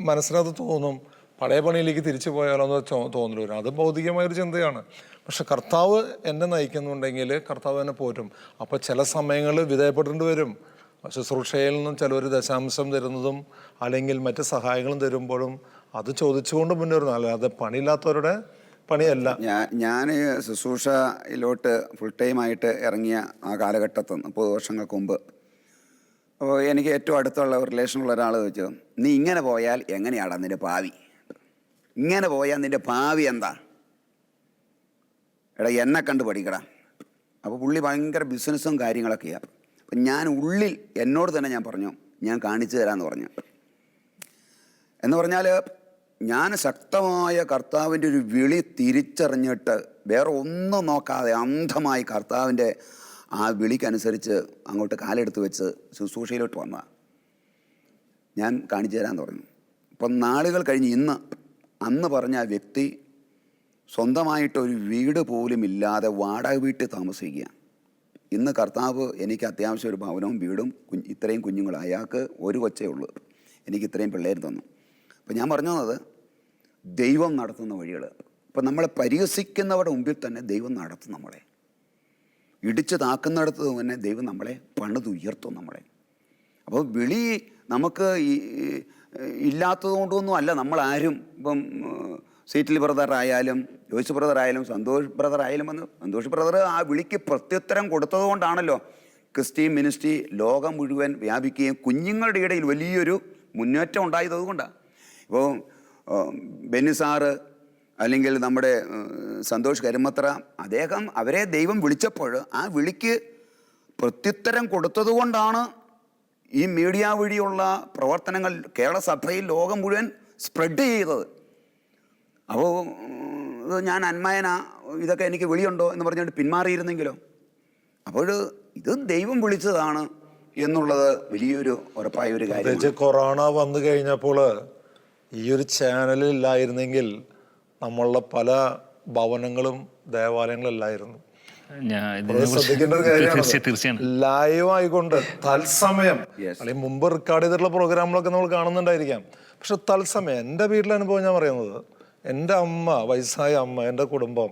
മനസ്സിനകത്ത് തോന്നും, പഴയ പണിയിലേക്ക് തിരിച്ചു പോയാലോ എന്ന് തോന്നൽ വരും. അത് ഭൗതികമായൊരു ചിന്തയാണ്. പക്ഷെ കർത്താവ് എന്നെ നയിക്കുന്നുണ്ടെങ്കിൽ കർത്താവ് എന്നെ പോറ്റും. അപ്പോൾ ചില സമയങ്ങളിൽ വിധേയപ്പെടേണ്ടി വരും. ശുശ്രൂഷയിൽ നിന്നും ചിലർ ദശാംശം തരുന്നതും അല്ലെങ്കിൽ മറ്റ് സഹായങ്ങളും തരുമ്പോഴും അത് ചോദിച്ചുകൊണ്ട് മുന്നേറുന്നു, അല്ലാതെ പണിയില്ലാത്തവരുടെ പണിയല്ല. ഞാൻ ശുശ്രൂഷയിലോട്ട് ഫുൾ ടൈമായിട്ട് ഇറങ്ങിയ ആ കാലഘട്ടത്തിൽ 30 വർഷങ്ങൾക്ക് മുമ്പ്, അപ്പോൾ എനിക്ക് ഏറ്റവും അടുത്തുള്ള റിലേഷനുള്ള ഒരാൾ ചോദിച്ചു, നീ ഇങ്ങനെ പോയാൽ എങ്ങനെയാടാ നിൻ്റെ ഭാവി? ഇങ്ങനെ പോയാൽ നിൻ്റെ ഭാവി എന്താ? എടാ എന്നെ കണ്ട് പഠിക്കടാ. അപ്പോൾ പുള്ളി ഭയങ്കര ബിസിനസ്സും കാര്യങ്ങളൊക്കെയാണ്. അപ്പം ഞാൻ ഉള്ളിൽ എന്നോട് തന്നെ ഞാൻ പറഞ്ഞു, ഞാൻ കാണിച്ചു തരാമെന്ന് പറഞ്ഞു. എന്ന് പറഞ്ഞാൽ ഞാൻ ശക്തമായ കർത്താവിൻ്റെ ഒരു വിളി തിരിച്ചറിഞ്ഞിട്ട് വേറെ ഒന്നും നോക്കാതെ അന്ധമായി കർത്താവിൻ്റെ ആ വിളിക്കനുസരിച്ച് അങ്ങോട്ട് കാലെടുത്ത് വെച്ച് ശുശ്രൂഷയിലോട്ട് വന്നതാണ്. ഞാൻ കാണിച്ചു തരാമെന്ന് പറഞ്ഞു. അപ്പം നാളുകൾ കഴിഞ്ഞ് അന്ന് പറഞ്ഞ ആ വ്യക്തി സ്വന്തമായിട്ടൊരു വീട് പോലും ഇല്ലാതെ വാടക വീട്ടിൽ താമസിക്കുക. ഇന്ന് കർത്താവ് എനിക്ക് അത്യാവശ്യം ഒരു ഭവനവും വീടും ഇത്രയും കുഞ്ഞുങ്ങളും, അയാൾക്ക് ഒരു കൊച്ചേ ഉള്ളൂ, എനിക്ക് ഇത്രയും പിള്ളേർ തന്നു. അപ്പം ഞാൻ പറഞ്ഞു തന്നത് ദൈവം നടത്തുന്ന വഴികൾ. ഇപ്പം നമ്മളെ പരിഹസിക്കുന്നവരുടെ മുമ്പിൽ തന്നെ ദൈവം നടത്തും നമ്മളെ. ഇടിച്ച് താക്കുന്നിടത്ത് തന്നെ ദൈവം നമ്മളെ പണിതുയർത്തും നമ്മളെ. അപ്പോൾ വിളി നമുക്ക് ഇല്ലാത്തത് കൊണ്ടൊന്നും അല്ല. നമ്മളാരും ഇപ്പം സീറ്റിൽ ബ്രദറായാലും ജോയ്സ് ബ്രദറായാലും സന്തോഷ് ബ്രദറായാലും വന്ന് സന്തോഷ് ബ്രദർ ആ വിളിക്ക് പ്രത്യുത്തരം കൊടുത്തത് കൊണ്ടാണല്ലോ ക്രിസ്ത്യൻ മിനിസ്ട്രി ലോകം മുഴുവൻ വ്യാപിക്കുകയും കുഞ്ഞുങ്ങളുടെ ഇടയിൽ വലിയൊരു മുന്നേറ്റം ഉണ്ടായത് അതുകൊണ്ടാണ്. ഇപ്പോൾ ബെന്നി സാറ് അല്ലെങ്കിൽ നമ്മുടെ സന്തോഷ് കരുമത്ര, അദ്ദേഹം അവരെ ദൈവം വിളിച്ചപ്പോൾ ആ വിളിക്ക് പ്രത്യുത്തരം കൊടുത്തത് കൊണ്ടാണ് ഈ മീഡിയ വഴിയുള്ള പ്രവർത്തനങ്ങൾ കേരള സഭയിൽ ലോകം മുഴുവൻ സ്പ്രെഡ് ചെയ്തത്. അപ്പോൾ ഞാൻ അന്മായന, ഇതൊക്കെ എനിക്ക് വിളിയുണ്ടോ എന്ന് പറഞ്ഞിട്ട് പിന്മാറിയിരുന്നെങ്കിലോ? അപ്പോൾ ഇത് ദൈവം വിളിച്ചതാണ് എന്നുള്ളത് വലിയൊരു ഉറപ്പായ ഒരു കാര്യം. കൊറോണ വന്നു കഴിഞ്ഞപ്പോൾ ഈ ഒരു ചാനലില്ലായിരുന്നെങ്കിൽ നമ്മളുടെ പല ഭവനങ്ങളും ദേവാലയങ്ങളും അല്ലായിരുന്നു. ലൈവ് ആയിക്കൊണ്ട് തത്സമയം, അല്ലെങ്കിൽ മുമ്പ് റെക്കോർഡ് ചെയ്തിട്ടുള്ള പ്രോഗ്രാമുകളൊക്കെ നമ്മൾ കാണുന്നുണ്ടായിരിക്കാം. പക്ഷെ തത്സമയം എൻ്റെ വീട്ടിലെ അനുഭവം ഞാൻ പറയുന്നത്, എൻ്റെ അമ്മ, വയസ്സായ അമ്മ, എൻ്റെ കുടുംബം,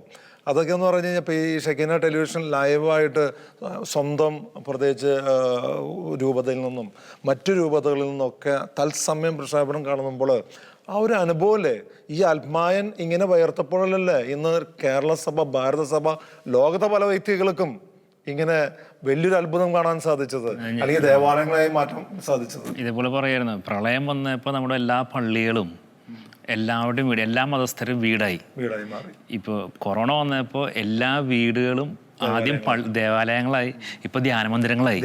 അതൊക്കെ എന്ന് പറഞ്ഞു കഴിഞ്ഞാൽ ഇപ്പോൾ ഈ ഷെക്കീന ടെലിവിഷൻ ലൈവായിട്ട് സ്വന്തം പ്രത്യേകിച്ച് രൂപതയിൽ നിന്നും മറ്റു രൂപതകളിൽ നിന്നൊക്കെ തത്സമയം പ്രക്ഷേപണം കാണുമ്പോൾ ആ ഒരു അനുഭവമല്ലേ, ഈ ആത്മായൻ ഇങ്ങനെ ഉയർത്തപ്പോഴല്ലേ ഇന്ന് കേരള സഭ, ഭാരതസഭ, ലോകത്തെ പല വ്യക്തികൾക്കും ഇങ്ങനെ വലിയൊരു അത്ഭുതം കാണാൻ സാധിച്ചത്, അല്ലെങ്കിൽ ദേവാലയങ്ങളായി മാറ്റാൻ സാധിച്ചത്. ഇതേപോലെ പറയായിരുന്നു, പ്രളയം വന്നപ്പോൾ നമ്മുടെ എല്ലാ പള്ളികളും എല്ലാവരുടെയും വീട്, എല്ലാ മതസ്ഥരും വീടായി മാറി. ഇപ്പോൾ കൊറോണ വന്നപ്പോൾ എല്ലാ വീടുകളും ആദ്യം ദേവാലയങ്ങളായി, ഇപ്പോൾ ധ്യാനമന്ദിരങ്ങളായി.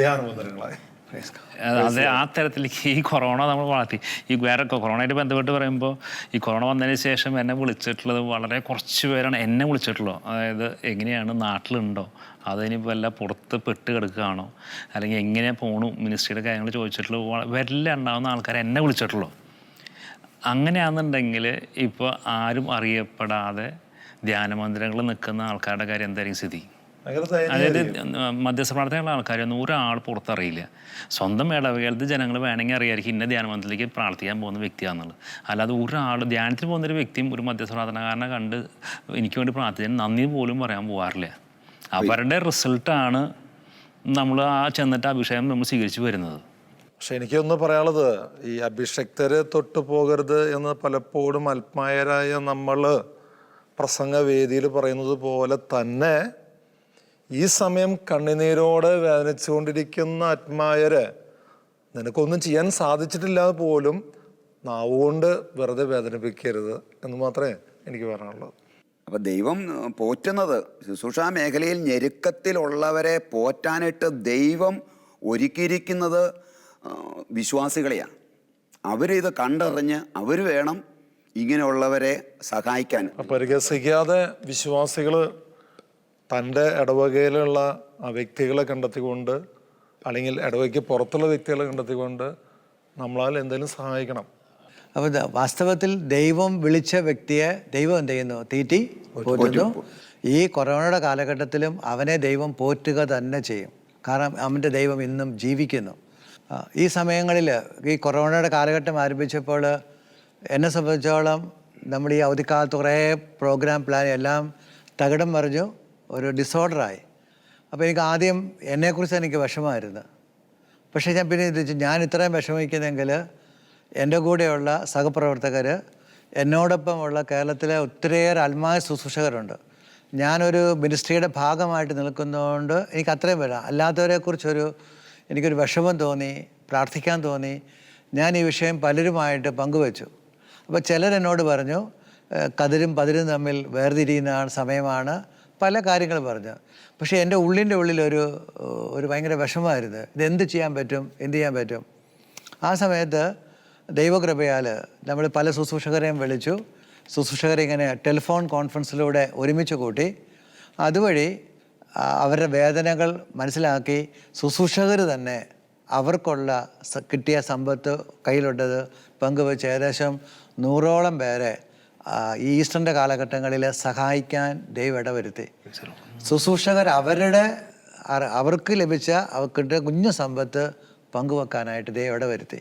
അത് ആ തരത്തിലേക്ക് ഈ കൊറോണ നമ്മൾ വളർത്തി. ഈ വേറെ കൊറോണയായിട്ട് ബന്ധപ്പെട്ട് പറയുമ്പോൾ, ഈ കൊറോണ വന്നതിന് ശേഷം എന്നെ വിളിച്ചിട്ടുള്ളത് വളരെ കുറച്ച് പേരാണ് എന്നെ വിളിച്ചിട്ടുള്ളൂ. അതായത് എങ്ങനെയാണ്, നാട്ടിലുണ്ടോ, അതിനിപ്പോൾ എല്ലാം പുറത്ത് പെട്ട് കിടക്കുകയാണോ, അല്ലെങ്കിൽ എങ്ങനെ പോണു, മിനിസ്ട്രിയുടെ കാര്യങ്ങൾ ചോദിച്ചിട്ടുള്ളൂ. വരല ഉണ്ടാകുന്ന ആൾക്കാരെ എന്നെ വിളിച്ചിട്ടുള്ളൂ. അങ്ങനെയാണെന്നുണ്ടെങ്കിൽ ഇപ്പോൾ ആരും അറിയപ്പെടാതെ ധ്യാനമന്ദിരങ്ങളിൽ നിൽക്കുന്ന ആൾക്കാരുടെ കാര്യം എന്തായിരിക്കും സ്ഥിതി? അതായത് മധ്യസ്ഥ പ്രാർത്ഥനയുള്ള ആൾക്കാരൊന്നും ഒരാൾ പുറത്തറിയില്ല. സ്വന്തം ഇടവകയിലത്തെ ജനങ്ങൾ വേണമെങ്കിൽ അറിയാമായിരിക്കും ഇന്ന ധ്യാനമന്ദിരത്തിലേക്ക് പ്രാർത്ഥിക്കാൻ പോകുന്ന വ്യക്തിയാണെന്നുള്ളത്. അല്ലാതെ ഒരാൾ ധ്യാനത്തിന് പോകുന്നൊരു വ്യക്തിയും ഒരു മധ്യസ്ഥ പ്രാർത്ഥനക്കാരനെ കണ്ട് എനിക്ക് വേണ്ടി പ്രാർത്ഥിക്കാൻ നന്ദി പോലും പറയാൻ പോകാറില്ല. അവരുടെ റിസൾട്ടാണ് നമ്മൾ ആ ചെന്നിട്ട് അഭിഷേകം നമ്മൾ സ്വീകരിച്ച് വരുന്നത്. പക്ഷെ എനിക്കൊന്ന് പറയാനുള്ളത്, ഈ അഭിഷക്തരെ തൊട്ടു പോകരുത് എന്ന് പലപ്പോഴും ആത്മായരായ നമ്മൾ പ്രസംഗവേദിയിൽ പറയുന്നത് പോലെ തന്നെ ഈ സമയം കണ്ണുനീരോടെ വേദനിച്ചുകൊണ്ടിരിക്കുന്ന ആത്മായരെ നിനക്കൊന്നും ചെയ്യാൻ സാധിച്ചിട്ടില്ലാതെ പോലും നാവുകൊണ്ട് വെറുതെ വേദനിപ്പിക്കരുത് എന്ന് മാത്രമേ എനിക്ക് പറയാനുള്ളൂ. അപ്പം ദൈവം പോറ്റുന്നത്, ശുശ്രൂഷാ മേഖലയിൽ ഞെരുക്കത്തിലുള്ളവരെ പോറ്റാനായിട്ട് ദൈവം ഒരുക്കിയിരിക്കുന്നത് വിശ്വാസികളെയാണ്. അവരിത് കണ്ടറിഞ്ഞ് അവർ വേണം ഇങ്ങനെയുള്ളവരെ സഹായിക്കാൻ. പരിഹസിക്കാതെ വിശ്വാസികൾ തൻ്റെ ഇടവകയിലുള്ള ആ വ്യക്തികളെ കണ്ടെത്തിക്കൊണ്ട്, അല്ലെങ്കിൽ ഇടവകയ്ക്ക് പുറത്തുള്ള വ്യക്തികളെ കണ്ടെത്തിക്കൊണ്ട് നമ്മളാൽ എന്തെങ്കിലും സഹായിക്കണം. അപ്പോൾ വാസ്തവത്തിൽ ദൈവം വിളിച്ച വ്യക്തിയെ ദൈവം എന്ത് ചെയ്യുന്നു? തീറ്റി പോറ്റുന്നു. ഈ കൊറോണയുടെ കാലഘട്ടത്തിലും അവനെ ദൈവം പോറ്റുക തന്നെ ചെയ്യും. കാരണം അവൻ്റെ ദൈവം ഇന്നും ജീവിക്കുന്നു. ഈ സമയങ്ങളിൽ ഈ കൊറോണയുടെ കാലഘട്ടം ആരംഭിച്ചപ്പോൾ എന്നെ സംബന്ധിച്ചോളം നമ്മൾ ഈ അവധിക്കാലത്ത് കുറേ പ്രോഗ്രാം പ്ലാൻ എല്ലാം തകിടം മറിഞ്ഞു, ഒരു ഡിസോർഡറായി. അപ്പോൾ എനിക്ക് ആദ്യം എന്നെക്കുറിച്ച് എനിക്ക് വിഷമമായിരുന്നു. പക്ഷേ ഞാൻ പിന്നെ ഇത് ഞാൻ ഇത്രയും വിഷമിക്കുന്നെങ്കിൽ എൻ്റെ കൂടെയുള്ള സഹപ്രവർത്തകർ, എന്നോടൊപ്പമുള്ള കേരളത്തിലെ ഒത്തിരിയേറെ ആത്മായ ശുശ്രൂഷകരുണ്ട്. ഞാനൊരു മിനിസ്ട്രിയുടെ ഭാഗമായിട്ട് നിൽക്കുന്നതുകൊണ്ട് എനിക്ക് അത്രയും വരാം. അല്ലാത്തവരെക്കുറിച്ചൊരു എനിക്കൊരു വിഷമം തോന്നി, പ്രാർത്ഥിക്കാൻ തോന്നി. ഞാൻ ഈ വിഷയം പലരുമായിട്ട് പങ്കുവച്ചു. അപ്പോൾ ചിലരെന്നോട് പറഞ്ഞു, കതിരും പതിരും തമ്മിൽ വേർതിരിയുന്ന സമയമാണ്, പല കാര്യങ്ങൾ പറഞ്ഞു. പക്ഷേ എൻ്റെ ഉള്ളിൻ്റെ ഉള്ളിലൊരു ഭയങ്കര വിഷമമായിരുന്നു. ഇതെന്ത് ചെയ്യാൻ പറ്റും, എന്ത് ചെയ്യാൻ പറ്റും? ആ സമയത്ത് ദൈവകൃപയാൽ നമ്മൾ പല ശുശ്രൂഷകരെയും വിളിച്ചു. ശുശ്രൂഷകരെ ഇങ്ങനെ ടെലിഫോൺ കോൺഫറൻസിലൂടെ ഒരുമിച്ച് കൂട്ടി. അതുവഴി അവരുടെ വേദനകൾ മനസ്സിലാക്കി ശുശ്രൂഷകർ തന്നെ അവർക്കുള്ള കിട്ടിയ സമ്പത്ത് കയ്യിലുള്ളത് പങ്കുവെച്ച് ഏകദേശം 100ഓളം പേരെ ഈ ഈസ്റ്ററിൻ്റെ കാലഘട്ടങ്ങളിൽ സഹായിക്കാൻ ദൈവം ഇടവരുത്തി. ശുശ്രൂഷകർ അവരുടെ അവർക്ക് ലഭിച്ച അവർക്ക് കുഞ്ഞു സമ്പത്ത് പങ്കുവെക്കാനായിട്ട് ദൈവം ഇവിടെ വരുത്തി.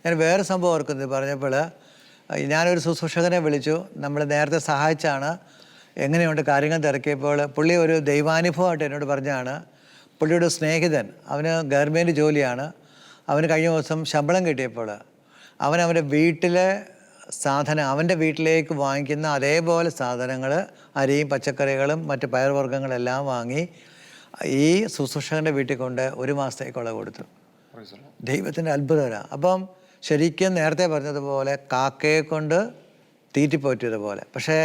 ഞാൻ വേറെ സംഭവം ഓർക്കുന്നത് പറഞ്ഞപ്പോൾ, ഞാനൊരു ശുശ്രൂഷകനെ വിളിച്ചു. നമ്മൾ നേരത്തെ സഹായിച്ചാണ്. എങ്ങനെയുണ്ട് കാര്യങ്ങൾ തിരക്കിയപ്പോൾ പുള്ളി ഒരു ദൈവാനുഭവമായിട്ട് എന്നോട് പറഞ്ഞാണ്. പുള്ളിയുടെ സ്നേഹിതൻ, അവന് ഗവൺമെൻറ് ജോലിയാണ്. അവന് കഴിഞ്ഞ ദിവസം ശമ്പളം കിട്ടിയപ്പോൾ അവൻ്റെ വീട്ടിലെ സാധനം, അവൻ്റെ വീട്ടിലേക്ക് വാങ്ങിക്കുന്ന അതേപോലെ സാധനങ്ങൾ, അരിയും പച്ചക്കറികളും മറ്റ് പയർവർഗ്ഗങ്ങളെല്ലാം വാങ്ങി ഈ ശുശ്രൂഷകൻ്റെ വീട്ടിൽ കൊണ്ട് 1 മാസത്തേക്കുള്ള കൊടുത്തു. ദൈവത്തിൻ്റെ അത്ഭുതമാണ്. അപ്പം ശരിക്കും നേരത്തെ പറഞ്ഞതുപോലെ കാക്കയെ കൊണ്ട് തീറ്റിപ്പോറ്റിയതുപോലെ, പക്ഷേ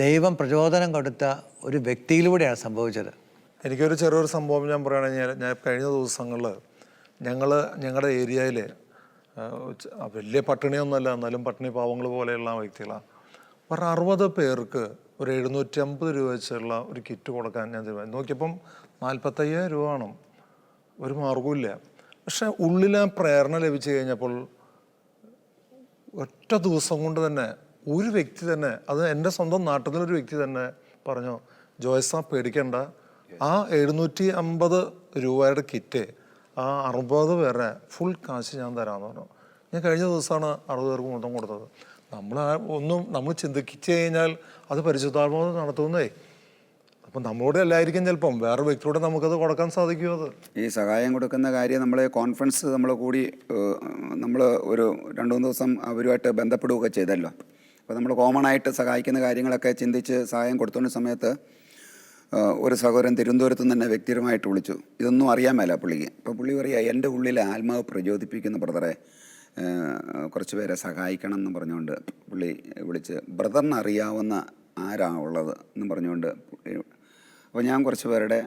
ദൈവം പ്രചോദനം കൊടുത്ത ഒരു വ്യക്തിയിലൂടെയാണ് സംഭവിച്ചത്. എനിക്കൊരു ചെറിയൊരു സംഭവം ഞാൻ പറയുകയാണെങ്കിൽ, ഞാൻ കഴിഞ്ഞ ദിവസങ്ങളിൽ ഞങ്ങളുടെ ഏരിയയിൽ വലിയ പട്ടിണിയൊന്നുമല്ല, എന്നാലും പട്ടിണി പാവങ്ങൾ പോലെയുള്ള വ്യക്തികളാണ്. ഒരു 60 പേർക്ക് ഒരു 750 രൂപ വെച്ചുള്ള ഒരു കിറ്റ് കൊടുക്കാൻ ഞാൻ തീരുമാനിച്ചു. നോക്കിയപ്പം 45,000 രൂപ വേണം, ഒരു മാർഗവുമില്ല. പക്ഷെ ഉള്ളിലെ പ്രേരണ ലഭിച്ചു കഴിഞ്ഞപ്പോൾ ഒറ്റ ദിവസം കൊണ്ട് തന്നെ ഒരു വ്യക്തി തന്നെ, അത് എൻ്റെ സ്വന്തം നാട്ടിൽ നിന്നൊരു വ്യക്തി തന്നെ പറഞ്ഞു, ജോയ്സാ പേടിക്കണ്ട, ആ 750 രൂപയുടെ കിറ്റ് ആ 60 പേരെ ഫുൾ കാശ് ഞാൻ തരാമെന്ന് പറഞ്ഞു. ഞാൻ കഴിഞ്ഞ ദിവസമാണ് 60 പേർക്ക് മൊത്തം കൊടുത്തത്. നമ്മൾ ചിന്തിച്ചു കഴിഞ്ഞാൽ അത് പരിശുദ്ധാത്മാവ് നടത്തുന്നേ. അപ്പം നമ്മളോട് അല്ലായിരിക്കും ചിലപ്പം വേറെ വ്യക്തിയോട് നമുക്കത് കൊടുക്കാൻ സാധിക്കുമോ? അത് ഈ സഹായം കൊടുക്കുന്ന കാര്യം നമ്മൾ കോൺഫറൻസ് നമ്മൾ കൂടി നമ്മൾ ഒരു 2-3 ദിവസം അവരുമായിട്ട് ബന്ധപ്പെടുകയൊക്കെ ചെയ്തല്ലോ. അപ്പോൾ നമ്മൾ കോമൺ ആയിട്ട് സഹായിക്കുന്ന കാര്യങ്ങളൊക്കെ ചിന്തിച്ച് സഹായം കൊടുത്തുകൊണ്ട സമയത്ത് ഒരു സഹോദരൻ തിരുവനന്തപുരത്ത് നിന്ന് തന്നെ വ്യക്തിപരമായിട്ട് വിളിച്ചു. ഇതൊന്നും അറിയാൻ മേല പുള്ളിക്ക്. അപ്പോൾ പുള്ളി പറയുക, എൻ്റെ ഉള്ളിൽ ആത്മാവ് പ്രചോദിപ്പിക്കുന്ന ബ്രദറെ കുറച്ച് പേരെ സഹായിക്കണം എന്ന് പറഞ്ഞുകൊണ്ട് പുള്ളി വിളിച്ച്, ബ്രദറിന് അറിയാവുന്ന ആരാ ഉള്ളത് എന്ന് പറഞ്ഞുകൊണ്ട് അപ്പോൾ ഞാൻ കുറച്ച് പേരുടെ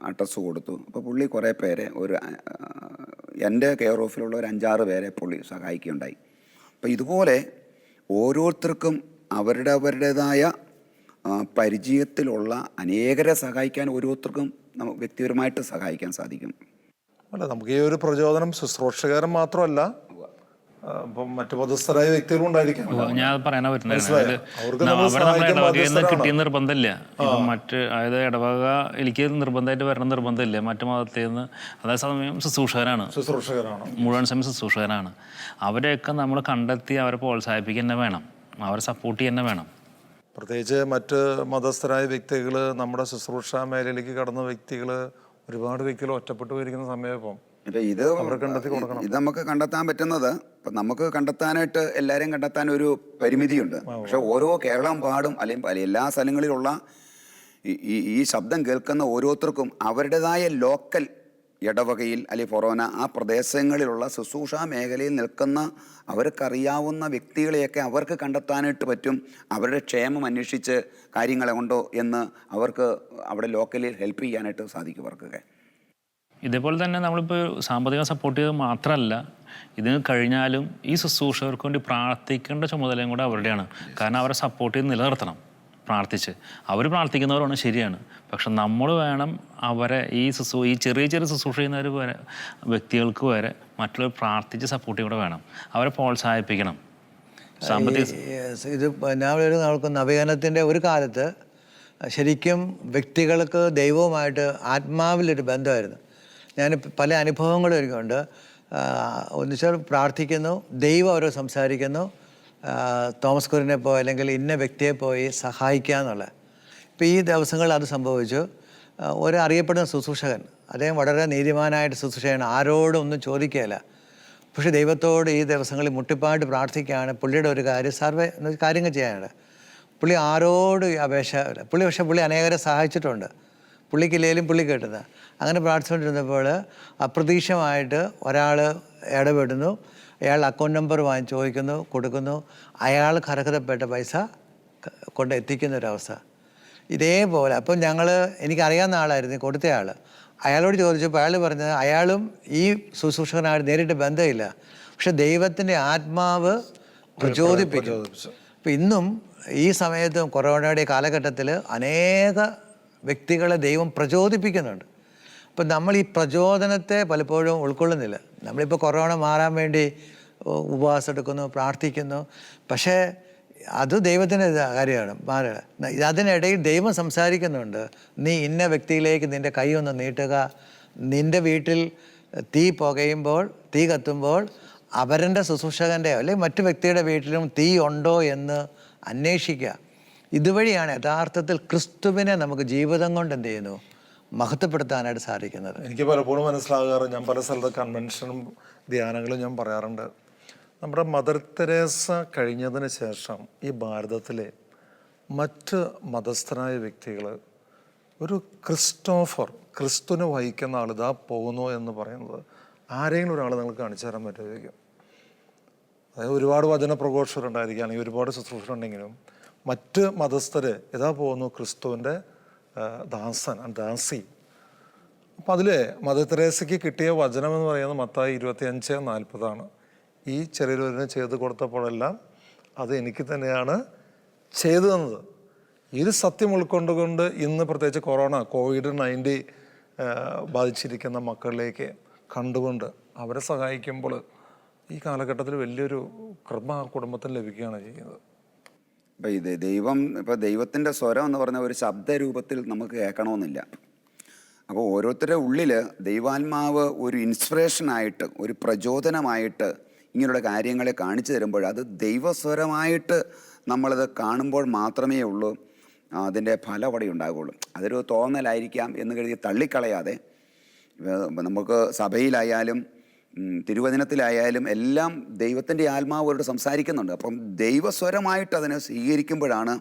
അഡ്രസ്സ് കൊടുത്തു. അപ്പോൾ പുള്ളി കുറേ പേരെ എൻ്റെ കെയർ ഓഫിലുള്ള ഒരു 5-6 പേരെ പുള്ളി സഹായിക്കുകയുണ്ടായി. അപ്പോൾ ഇതുപോലെ ഓരോരുത്തർക്കും അവരുടേതായ പരിചയത്തിലുള്ള അനേകരെ സഹായിക്കാൻ ഓരോരുത്തർക്കും വ്യക്തിപരമായിട്ട് സഹായിക്കാൻ സാധിക്കും. അല്ല, നമുക്ക് ഈ ഒരു പ്രചോദനം ശുശ്രൂഷകരം മാത്രമല്ല, ഇപ്പം മറ്റു മതസ്ഥരായ വ്യക്തികളും ഉണ്ടായിരിക്കാം. ഞാൻ പറയാനാ പറ്റുന്നത്, കിട്ടിയ നിർബന്ധമില്ല. ഇപ്പം അതായത് ഇടവക എനിക്ക് നിർബന്ധമായിട്ട് വരണം നിർബന്ധമില്ല. മറ്റു മതത്തിൽ നിന്ന് അതേസമയം ശുശ്രൂഷകരാണ്, മുഴുവൻ സമയം ശുശ്രൂഷകരാണ്. അവരെയൊക്കെ നമ്മൾ കണ്ടെത്തി അവരെ പ്രോത്സാഹിപ്പിക്കുക തന്നെ വേണം, അവരെ സപ്പോർട്ട് ചെയ്യുക തന്നെ വേണം. പ്രത്യേകിച്ച് മറ്റ് മതസ്ഥരായ വ്യക്തികൾ, നമ്മുടെ ശുശ്രൂഷ മേഖലയിലേക്ക് കടന്ന വ്യക്തികൾ, ഒരുപാട് വ്യക്തികൾ ഒറ്റപ്പെട്ടു പോയിരിക്കുന്ന സമയം ഇപ്പം ഇത് നമുക്ക് കണ്ടെത്താൻ പറ്റുന്നത്, ഇപ്പം നമുക്ക് കണ്ടെത്താനായിട്ട് എല്ലാവരെയും കണ്ടെത്താൻ ഒരു പരിമിതിയുണ്ട്. പക്ഷെ ഓരോ കേരളം പാടും അല്ലെങ്കിൽ എല്ലാ സ്ഥലങ്ങളിലുള്ള ഈ ശബ്ദം കേൾക്കുന്ന ഓരോരുത്തർക്കും അവരുടേതായ ലോക്കൽ ഇടവകയിൽ അല്ലെങ്കിൽ ഫൊറോന ആ പ്രദേശങ്ങളിലുള്ള ശുശ്രൂഷ മേഖലയിൽ നിൽക്കുന്ന അവർക്കറിയാവുന്ന വ്യക്തികളെയൊക്കെ അവർക്ക് കണ്ടെത്താനായിട്ട് പറ്റും. അവരുടെ ക്ഷേമം അന്വേഷിച്ച് കാര്യങ്ങളെ ഉണ്ടോ എന്ന് അവർക്ക് അവിടെ ലോക്കലിൽ ഹെൽപ്പ് ചെയ്യാനായിട്ട് സാധിക്കും അവർക്കൊക്കെ. ഇതേപോലെ തന്നെ നമ്മളിപ്പോൾ സാമ്പത്തിക സപ്പോർട്ട് ചെയ്ത് മാത്രമല്ല, ഇതിന് കഴിഞ്ഞാലും ഈ ശുശ്രൂഷകർക്ക് വേണ്ടി പ്രാർത്ഥിക്കേണ്ട ചുമതലയും കൂടെ അവരുടെയാണ്. കാരണം അവരെ സപ്പോർട്ട് ചെയ്ത് നിലനിർത്തണം പ്രാർത്ഥിച്ച്. അവർ പ്രാർത്ഥിക്കുന്നവരാണ്, ശരിയാണ്. പക്ഷെ നമ്മൾ വേണം അവരെ ഈ ചെറിയ ശുശ്രൂഷ ചെയ്യുന്നവർ വരെ വ്യക്തികൾക്ക് വരെ മറ്റുള്ളവർ പ്രാർത്ഥിച്ച് സപ്പോർട്ട് കൂടെ വേണം, അവരെ പ്രോത്സാഹിപ്പിക്കണം. സാമ്പത്തിക ഇത് ഞാൻ നടക്കുന്ന നവീകരണത്തിൻ്റെ ഒരു കാലത്ത് ശരിക്കും വ്യക്തികൾക്ക് ദൈവവുമായിട്ട് ആത്മാവിലൊരു ബന്ധമായിരുന്നു. ഞാൻ പല അനുഭവങ്ങളും എനിക്കുണ്ട്. ഒന്നിച്ചാൽ പ്രാർത്ഥിക്കുന്നു, ദൈവം അവരോട് സംസാരിക്കുന്നു, തോമസ് കുര്യനെ പോയി അല്ലെങ്കിൽ ഇന്ന വ്യക്തിയെ പോയി സഹായിക്കുക എന്നുള്ളത്. ഇപ്പോൾ ഈ ദിവസങ്ങളിൽ അത് സംഭവിച്ചു. ഒരു അറിയപ്പെടുന്ന ശുശ്രൂഷകൻ, അദ്ദേഹം വളരെ നീതിമാനായിട്ട് ശുശ്രൂഷകൻ, ആരോടും ഒന്നും ചോദിക്കുകയില്ല. പക്ഷേ ദൈവത്തോട് ഈ ദിവസങ്ങളിൽ മുട്ടിപ്പായിട്ട് പ്രാർത്ഥിക്കുകയാണ്. പുള്ളിയുടെ ഒരു കാര്യങ്ങൾ ചെയ്യാനുണ്ട്. പുള്ളി ആരോട് അപേക്ഷ ഇല്ല. പുള്ളി അനേകരെ സഹായിച്ചിട്ടുണ്ട്. പുള്ളിക്കില്ലേലും പുള്ളി കേട്ടുന്നത്. അങ്ങനെ പ്രാർത്ഥിച്ചുകൊണ്ടിരുന്നപ്പോൾ അപ്രതീക്ഷിതമായിട്ട് ഒരാൾ ഇടപെടുന്നു. അയാൾ അക്കൗണ്ട് നമ്പർ ചോദിക്കുന്നു, കൊടുക്കുന്നു. അയാൾക്ക് അർഹതപ്പെട്ട പൈസ കൊണ്ട് എത്തിക്കുന്ന ഒരവസ്ഥ. ഇതേപോലെ അപ്പം എനിക്കറിയാവുന്ന ആളായിരുന്നു കൊടുത്തയാൾ. അയാളോട് ചോദിച്ചപ്പോൾ അയാൾ പറഞ്ഞത് അയാളും ഈ ശുശ്രൂഷകനായിട്ട് നേരിട്ട് ബന്ധമില്ല, പക്ഷെ ദൈവത്തിൻ്റെ ആത്മാവ് പ്രചോദിപ്പിക്കും. അപ്പം ഇന്നും ഈ സമയത്തും കൊറോണയുടെ കാലഘട്ടത്തിൽ അനേക വ്യക്തികളെ ദൈവം പ്രചോദിപ്പിക്കുന്നുണ്ട്. അപ്പം നമ്മൾ ഈ പ്രചോദനത്തെ പലപ്പോഴും ഉൾക്കൊള്ളുന്നില്ല. നമ്മളിപ്പോൾ കൊറോണ മാറാൻ വേണ്ടി ഉപവാസം എടുക്കുന്നു, പ്രാർത്ഥിക്കുന്നു. പക്ഷേ അത് ദൈവത്തിൻ്റെ കാര്യമാണ്. അതിനിടയിൽ ദൈവം സംസാരിക്കുന്നുണ്ട്, നീ ഇന്ന വ്യക്തിയിലേക്ക് നിൻ്റെ കൈ ഒന്ന് നീട്ടുക, നിൻ്റെ വീട്ടിൽ തീ പുകയുമ്പോൾ, തീ കത്തുമ്പോൾ അവരുടെ ശുശ്രൂഷകൻ്റെ അല്ലെങ്കിൽ മറ്റു വ്യക്തിയുടെ വീട്ടിലും തീ ഉണ്ടോ എന്ന് അന്വേഷിക്കുക. ഇതുവഴിയാണ് യഥാർത്ഥത്തിൽ ക്രിസ്തുവിനെ നമുക്ക് ജീവിതം കൊണ്ട് എന്ത് ചെയ്യുന്നു, മഹത്വപ്പെടുത്താനായിട്ട് സാധിക്കുന്നത്. എനിക്ക് പലപ്പോഴും മനസ്സിലാകാറ്, ഞാൻ പല സ്ഥലത്ത് കൺവെൻഷനും ധ്യാനങ്ങളും ഞാൻ പറയാറുണ്ട്, നമ്മുടെ മദർ തെരേസ കഴിഞ്ഞതിന് ശേഷം ഈ ഭാരതത്തിലെ മറ്റ് മതസ്ഥരായ വ്യക്തികൾ ഒരു ക്രിസ്തുവിനെ വഹിക്കുന്ന ആൾ ഇതാ പോകുന്നു എന്ന് പറയുന്നത് ആരെങ്കിലും ഒരാൾ നിങ്ങൾക്ക് കാണിച്ചു തരാൻ പറ്റുമായിരിക്കും. അതായത് ഒരുപാട് വചന പ്രഘോഷകരുണ്ടായിരിക്കും, അല്ലെങ്കിൽ ഒരുപാട് ശുശ്രൂഷരുണ്ടെങ്കിലും മറ്റ് മതസ്ഥർ ഇതാ പോകുന്നു ക്രിസ്തുവിൻ്റെ ദാസി. അപ്പം അതിൽ മദർ തെരേസയ്ക്ക് കിട്ടിയ വചനം എന്ന് പറയുന്നത് മത്തായി 25:40 ഈ ചെറിയൊരുവന് ചെയ്ത് കൊടുത്തപ്പോഴെല്ലാം അത് എനിക്ക് തന്നെയാണ് ചെയ്തു തന്നത്. ഈ ഒരു സത്യം ഉൾക്കൊണ്ടുകൊണ്ട് ഇന്ന് പ്രത്യേകിച്ച് COVID-19 ബാധിച്ചിരിക്കുന്ന മക്കളിലേക്ക് കണ്ടുകൊണ്ട് അവരെ സഹായിക്കുമ്പോൾ ഈ കാലഘട്ടത്തിൽ വലിയൊരു കൃപ ആ കുടുംബത്തിന് ലഭിക്കുകയാണ് ചെയ്യുന്നത്. അപ്പം ഇപ്പോൾ ദൈവത്തിൻ്റെ സ്വരം എന്ന് പറഞ്ഞ ഒരു ശബ്ദരൂപത്തിൽ നമുക്ക് കേൾക്കണമെന്നില്ല. അപ്പോൾ ഓരോരുത്തരുടെ ഉള്ളിൽ ദൈവാത്മാവ് ഒരു ഇൻസ്പിറേഷനായിട്ട്, ഒരു പ്രചോദനമായിട്ട് ഇങ്ങനെയുള്ള കാര്യങ്ങളെ കാണിച്ചു തരുമ്പോൾ അത് ദൈവസ്വരമായിട്ട് നമ്മളത് കാണുമ്പോൾ മാത്രമേ ഉള്ളൂ അതിൻ്റെ ഫലം അവിടെ ഉണ്ടാകുള്ളൂ. അതൊരു തോന്നലായിരിക്കാം എന്ന് കരുതി തള്ളിക്കളയാതെ, നമുക്ക് സഭയിലായാലും തിരുവചനത്തിലായാലും എല്ലാം ദൈവത്തിൻ്റെ ആത്മാവോട് സംസാരിക്കുന്നുണ്ട്. അപ്പം ദൈവസ്വരമായിട്ട് അതിനെ സ്വീകരിക്കുമ്പോഴാണ്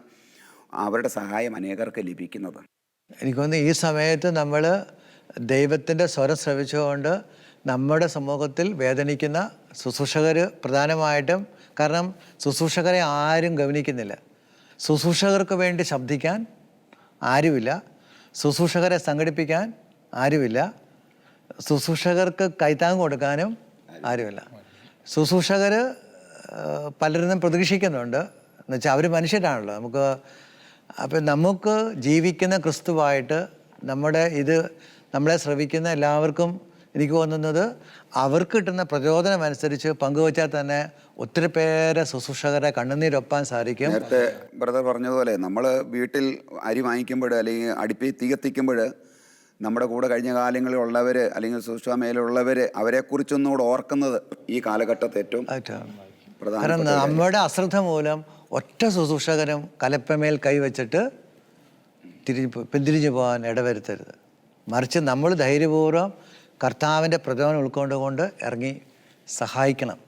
അവരുടെ സഹായം അനേകർക്ക് ലഭിക്കുന്നത്. എനിക്ക് തോന്നുന്നു ഈ സമയത്ത് നമ്മൾ ദൈവത്തിൻ്റെ സ്വരം ശ്രവിച്ചുകൊണ്ട് നമ്മുടെ സമൂഹത്തിൽ വേദനിക്കുന്ന ശുശ്രൂഷകർ പ്രധാനമായിട്ടും, കാരണം ശുശ്രൂഷകരെ ആരും ഗവനിക്കുന്നില്ല, ശുശ്രൂഷകർക്ക് വേണ്ടി ശബ്ദിക്കാൻ ആരുമില്ല, ശുശ്രൂഷകരെ സംഘടിപ്പിക്കാൻ ആരുമില്ല, ശുശ്രൂഷകർക്ക് കൈത്താങ് കൊടുക്കാനും ആരുമില്ല. ശുശ്രൂഷകർ പലരും പ്രതീക്ഷിക്കുന്നുണ്ട്, എന്നുവെച്ചാൽ അവർ മനുഷ്യരാണല്ലോ. അപ്പം നമുക്ക് ജീവിക്കുന്ന ക്രിസ്തുവായിട്ട് നമ്മളെ ശ്രവിക്കുന്ന എല്ലാവർക്കും എനിക്ക് തോന്നുന്നത് അവർക്ക് കിട്ടുന്ന പ്രചോദനം അനുസരിച്ച് പങ്കുവച്ചാൽ തന്നെ ഒത്തിരി പേരെ ശുശ്രൂഷകരെ കണ്ണുനീരൊപ്പാൻ സാധിക്കും. നേരത്തെ ബ്രദർ പറഞ്ഞതുപോലെ നമ്മൾ വീട്ടിൽ അരി വാങ്ങിക്കുമ്പോൾ അല്ലെങ്കിൽ അടുപ്പിൽ തീ കത്തിക്കുമ്പോൾ നമ്മുടെ കൂടെ കഴിഞ്ഞ കാലങ്ങളിലുള്ളവർ അല്ലെങ്കിൽ ശുശ്രൂഷ മേലുള്ളവർ അവരെക്കുറിച്ചൊന്നുകൂടെ ഓർക്കുന്നത് ഈ കാലഘട്ടത്തെ ഏറ്റവും പ്രധാന. കാരണം നമ്മുടെ അശ്രദ്ധ മൂലം ഒറ്റ ശുശ്രൂഷകനും കലപ്പമേൽ കൈവച്ചിട്ട് പിന്തിരിഞ്ഞു പോകാൻ ഇടവരുത്തരുത്. മറിച്ച് നമ്മൾ ധൈര്യപൂർവ്വം കർത്താവിൻ്റെ പ്രചോദനം ഉൾക്കൊണ്ടുകൊണ്ട് ഇറങ്ങി സഹായിക്കണം.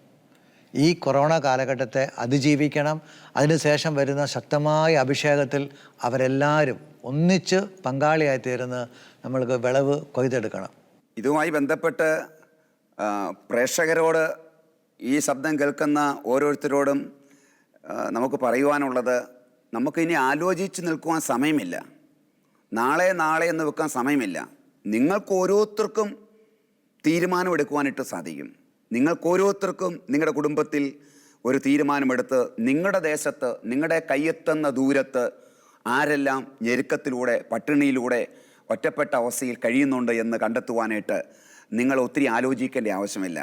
ഈ കൊറോണ കാലഘട്ടത്തെ അതിജീവിക്കണം. അതിനുശേഷം വരുന്ന ശക്തമായ അഭിഷേകത്തിൽ അവരെല്ലാവരും ഒന്നിച്ച് പങ്കാളിയായി തീർന്ന് നമ്മൾക്ക് വിളവ് കൊയ്തെടുക്കണം. ഇതുമായി ബന്ധപ്പെട്ട് പ്രേക്ഷകരോട്, ഈ ശബ്ദം കേൾക്കുന്ന ഓരോരുത്തരോടും നമുക്ക് പറയുവാനുള്ളത്, നമുക്കിനി ആലോചിച്ച് നിൽക്കുവാൻ സമയമില്ല, നാളെ എന്ന് വെക്കാൻ സമയമില്ല. നിങ്ങൾക്ക് ഓരോരുത്തർക്കും തീരുമാനമെടുക്കുവാനായിട്ട് സാധിക്കും. നിങ്ങൾക്ക് ഓരോരുത്തർക്കും നിങ്ങളുടെ കുടുംബത്തിൽ ഒരു തീരുമാനമെടുത്ത് നിങ്ങളുടെ ദേശത്ത്, നിങ്ങളുടെ കയ്യെത്തുന്ന ദൂരത്ത് ആരെല്ലാം ഞെരുക്കത്തിലൂടെ, പട്ടിണിയിലൂടെ, ഒറ്റപ്പെട്ട അവസ്ഥയിൽ കഴിയുന്നുണ്ട് എന്ന് കണ്ടെത്തുവാനായിട്ട് നിങ്ങൾ ഒത്തിരി ആലോചിക്കേണ്ട ആവശ്യമില്ല.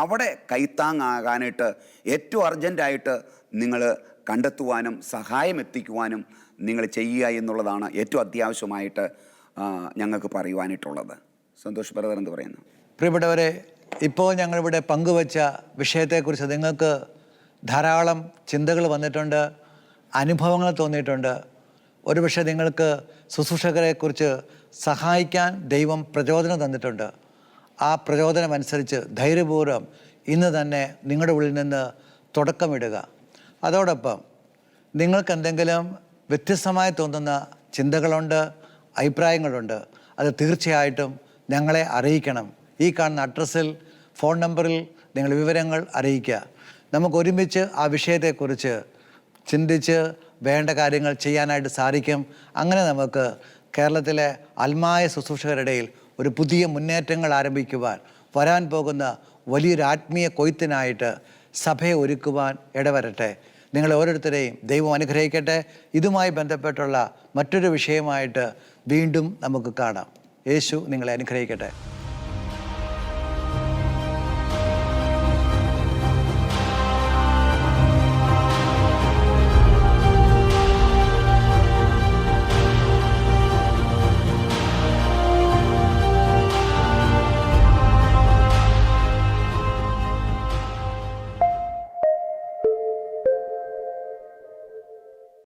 അവിടെ കൈത്താങ്ങാകാനായിട്ട് ഏറ്റവും അർജൻറ്റായിട്ട് നിങ്ങൾ കണ്ടെത്തുവാനും സഹായം എത്തിക്കുവാനും നിങ്ങൾ ചെയ്യുക എന്നുള്ളതാണ് ഏറ്റവും അത്യാവശ്യമായിട്ട് ഞങ്ങൾക്ക് പറയുവാനായിട്ടുള്ളത്. സന്തോഷ് ബ്രദർ എന്ത് പറയുന്നു? പ്രിയപ്പെട്ടവരെ, ഇപ്പോൾ ഞങ്ങളിവിടെ പങ്കുവച്ച വിഷയത്തെക്കുറിച്ച് നിങ്ങൾക്ക് ധാരാളം ചിന്തകൾ വന്നിട്ടുണ്ട്, അനുഭവങ്ങൾ തോന്നിയിട്ടുണ്ട്. ഒരുപക്ഷെ നിങ്ങൾക്ക് ശുശ്രൂഷകരെക്കുറിച്ച് സഹായിക്കാൻ ദൈവം പ്രചോദനം തന്നിട്ടുണ്ട്. ആ പ്രചോദനമനുസരിച്ച് ധൈര്യപൂർവ്വം ഇന്ന് തന്നെ നിങ്ങളുടെ ഉള്ളിൽ നിന്ന് തുടക്കമിടുക. അതോടൊപ്പം നിങ്ങൾക്ക് എന്തെങ്കിലും വ്യത്യസ്തമായി തോന്നുന്ന ചിന്തകളുണ്ട്, അഭിപ്രായങ്ങളുണ്ട്, അത് തീർച്ചയായിട്ടും ഞങ്ങളെ അറിയിക്കണം. ഈ കാണുന്ന അഡ്രസ്സിൽ, ഫോൺ നമ്പറിൽ നിങ്ങൾ വിവരങ്ങൾ അറിയിക്കുക. നമുക്ക് ഒരുമിച്ച് ആ വിഷയത്തെക്കുറിച്ച് ചിന്തിച്ച് വേണ്ട കാര്യങ്ങൾ ചെയ്യാനായിട്ട് സാധിക്കും. അങ്ങനെ നമുക്ക് കേരളത്തിലെ അൽമായ ശുശ്രൂഷകരുടെയിൽ ഒരു പുതിയ മുന്നേറ്റങ്ങൾ ആരംഭിക്കുവാൻ, വരാൻ പോകുന്ന വലിയൊരു ആത്മീയ കൊയ്ത്തിനായിട്ട് സഭയെ ഒരുക്കുവാൻ ഇടവരട്ടെ. നിങ്ങളെ ഓരോരുത്തരെയും ദൈവം അനുഗ്രഹിക്കട്ടെ. ഇതുമായി ബന്ധപ്പെട്ടുള്ള മറ്റൊരു വിഷയമായിട്ട് വീണ്ടും നമുക്ക് കാണാം. യേശു നിങ്ങളെ അനുഗ്രഹിക്കട്ടെ.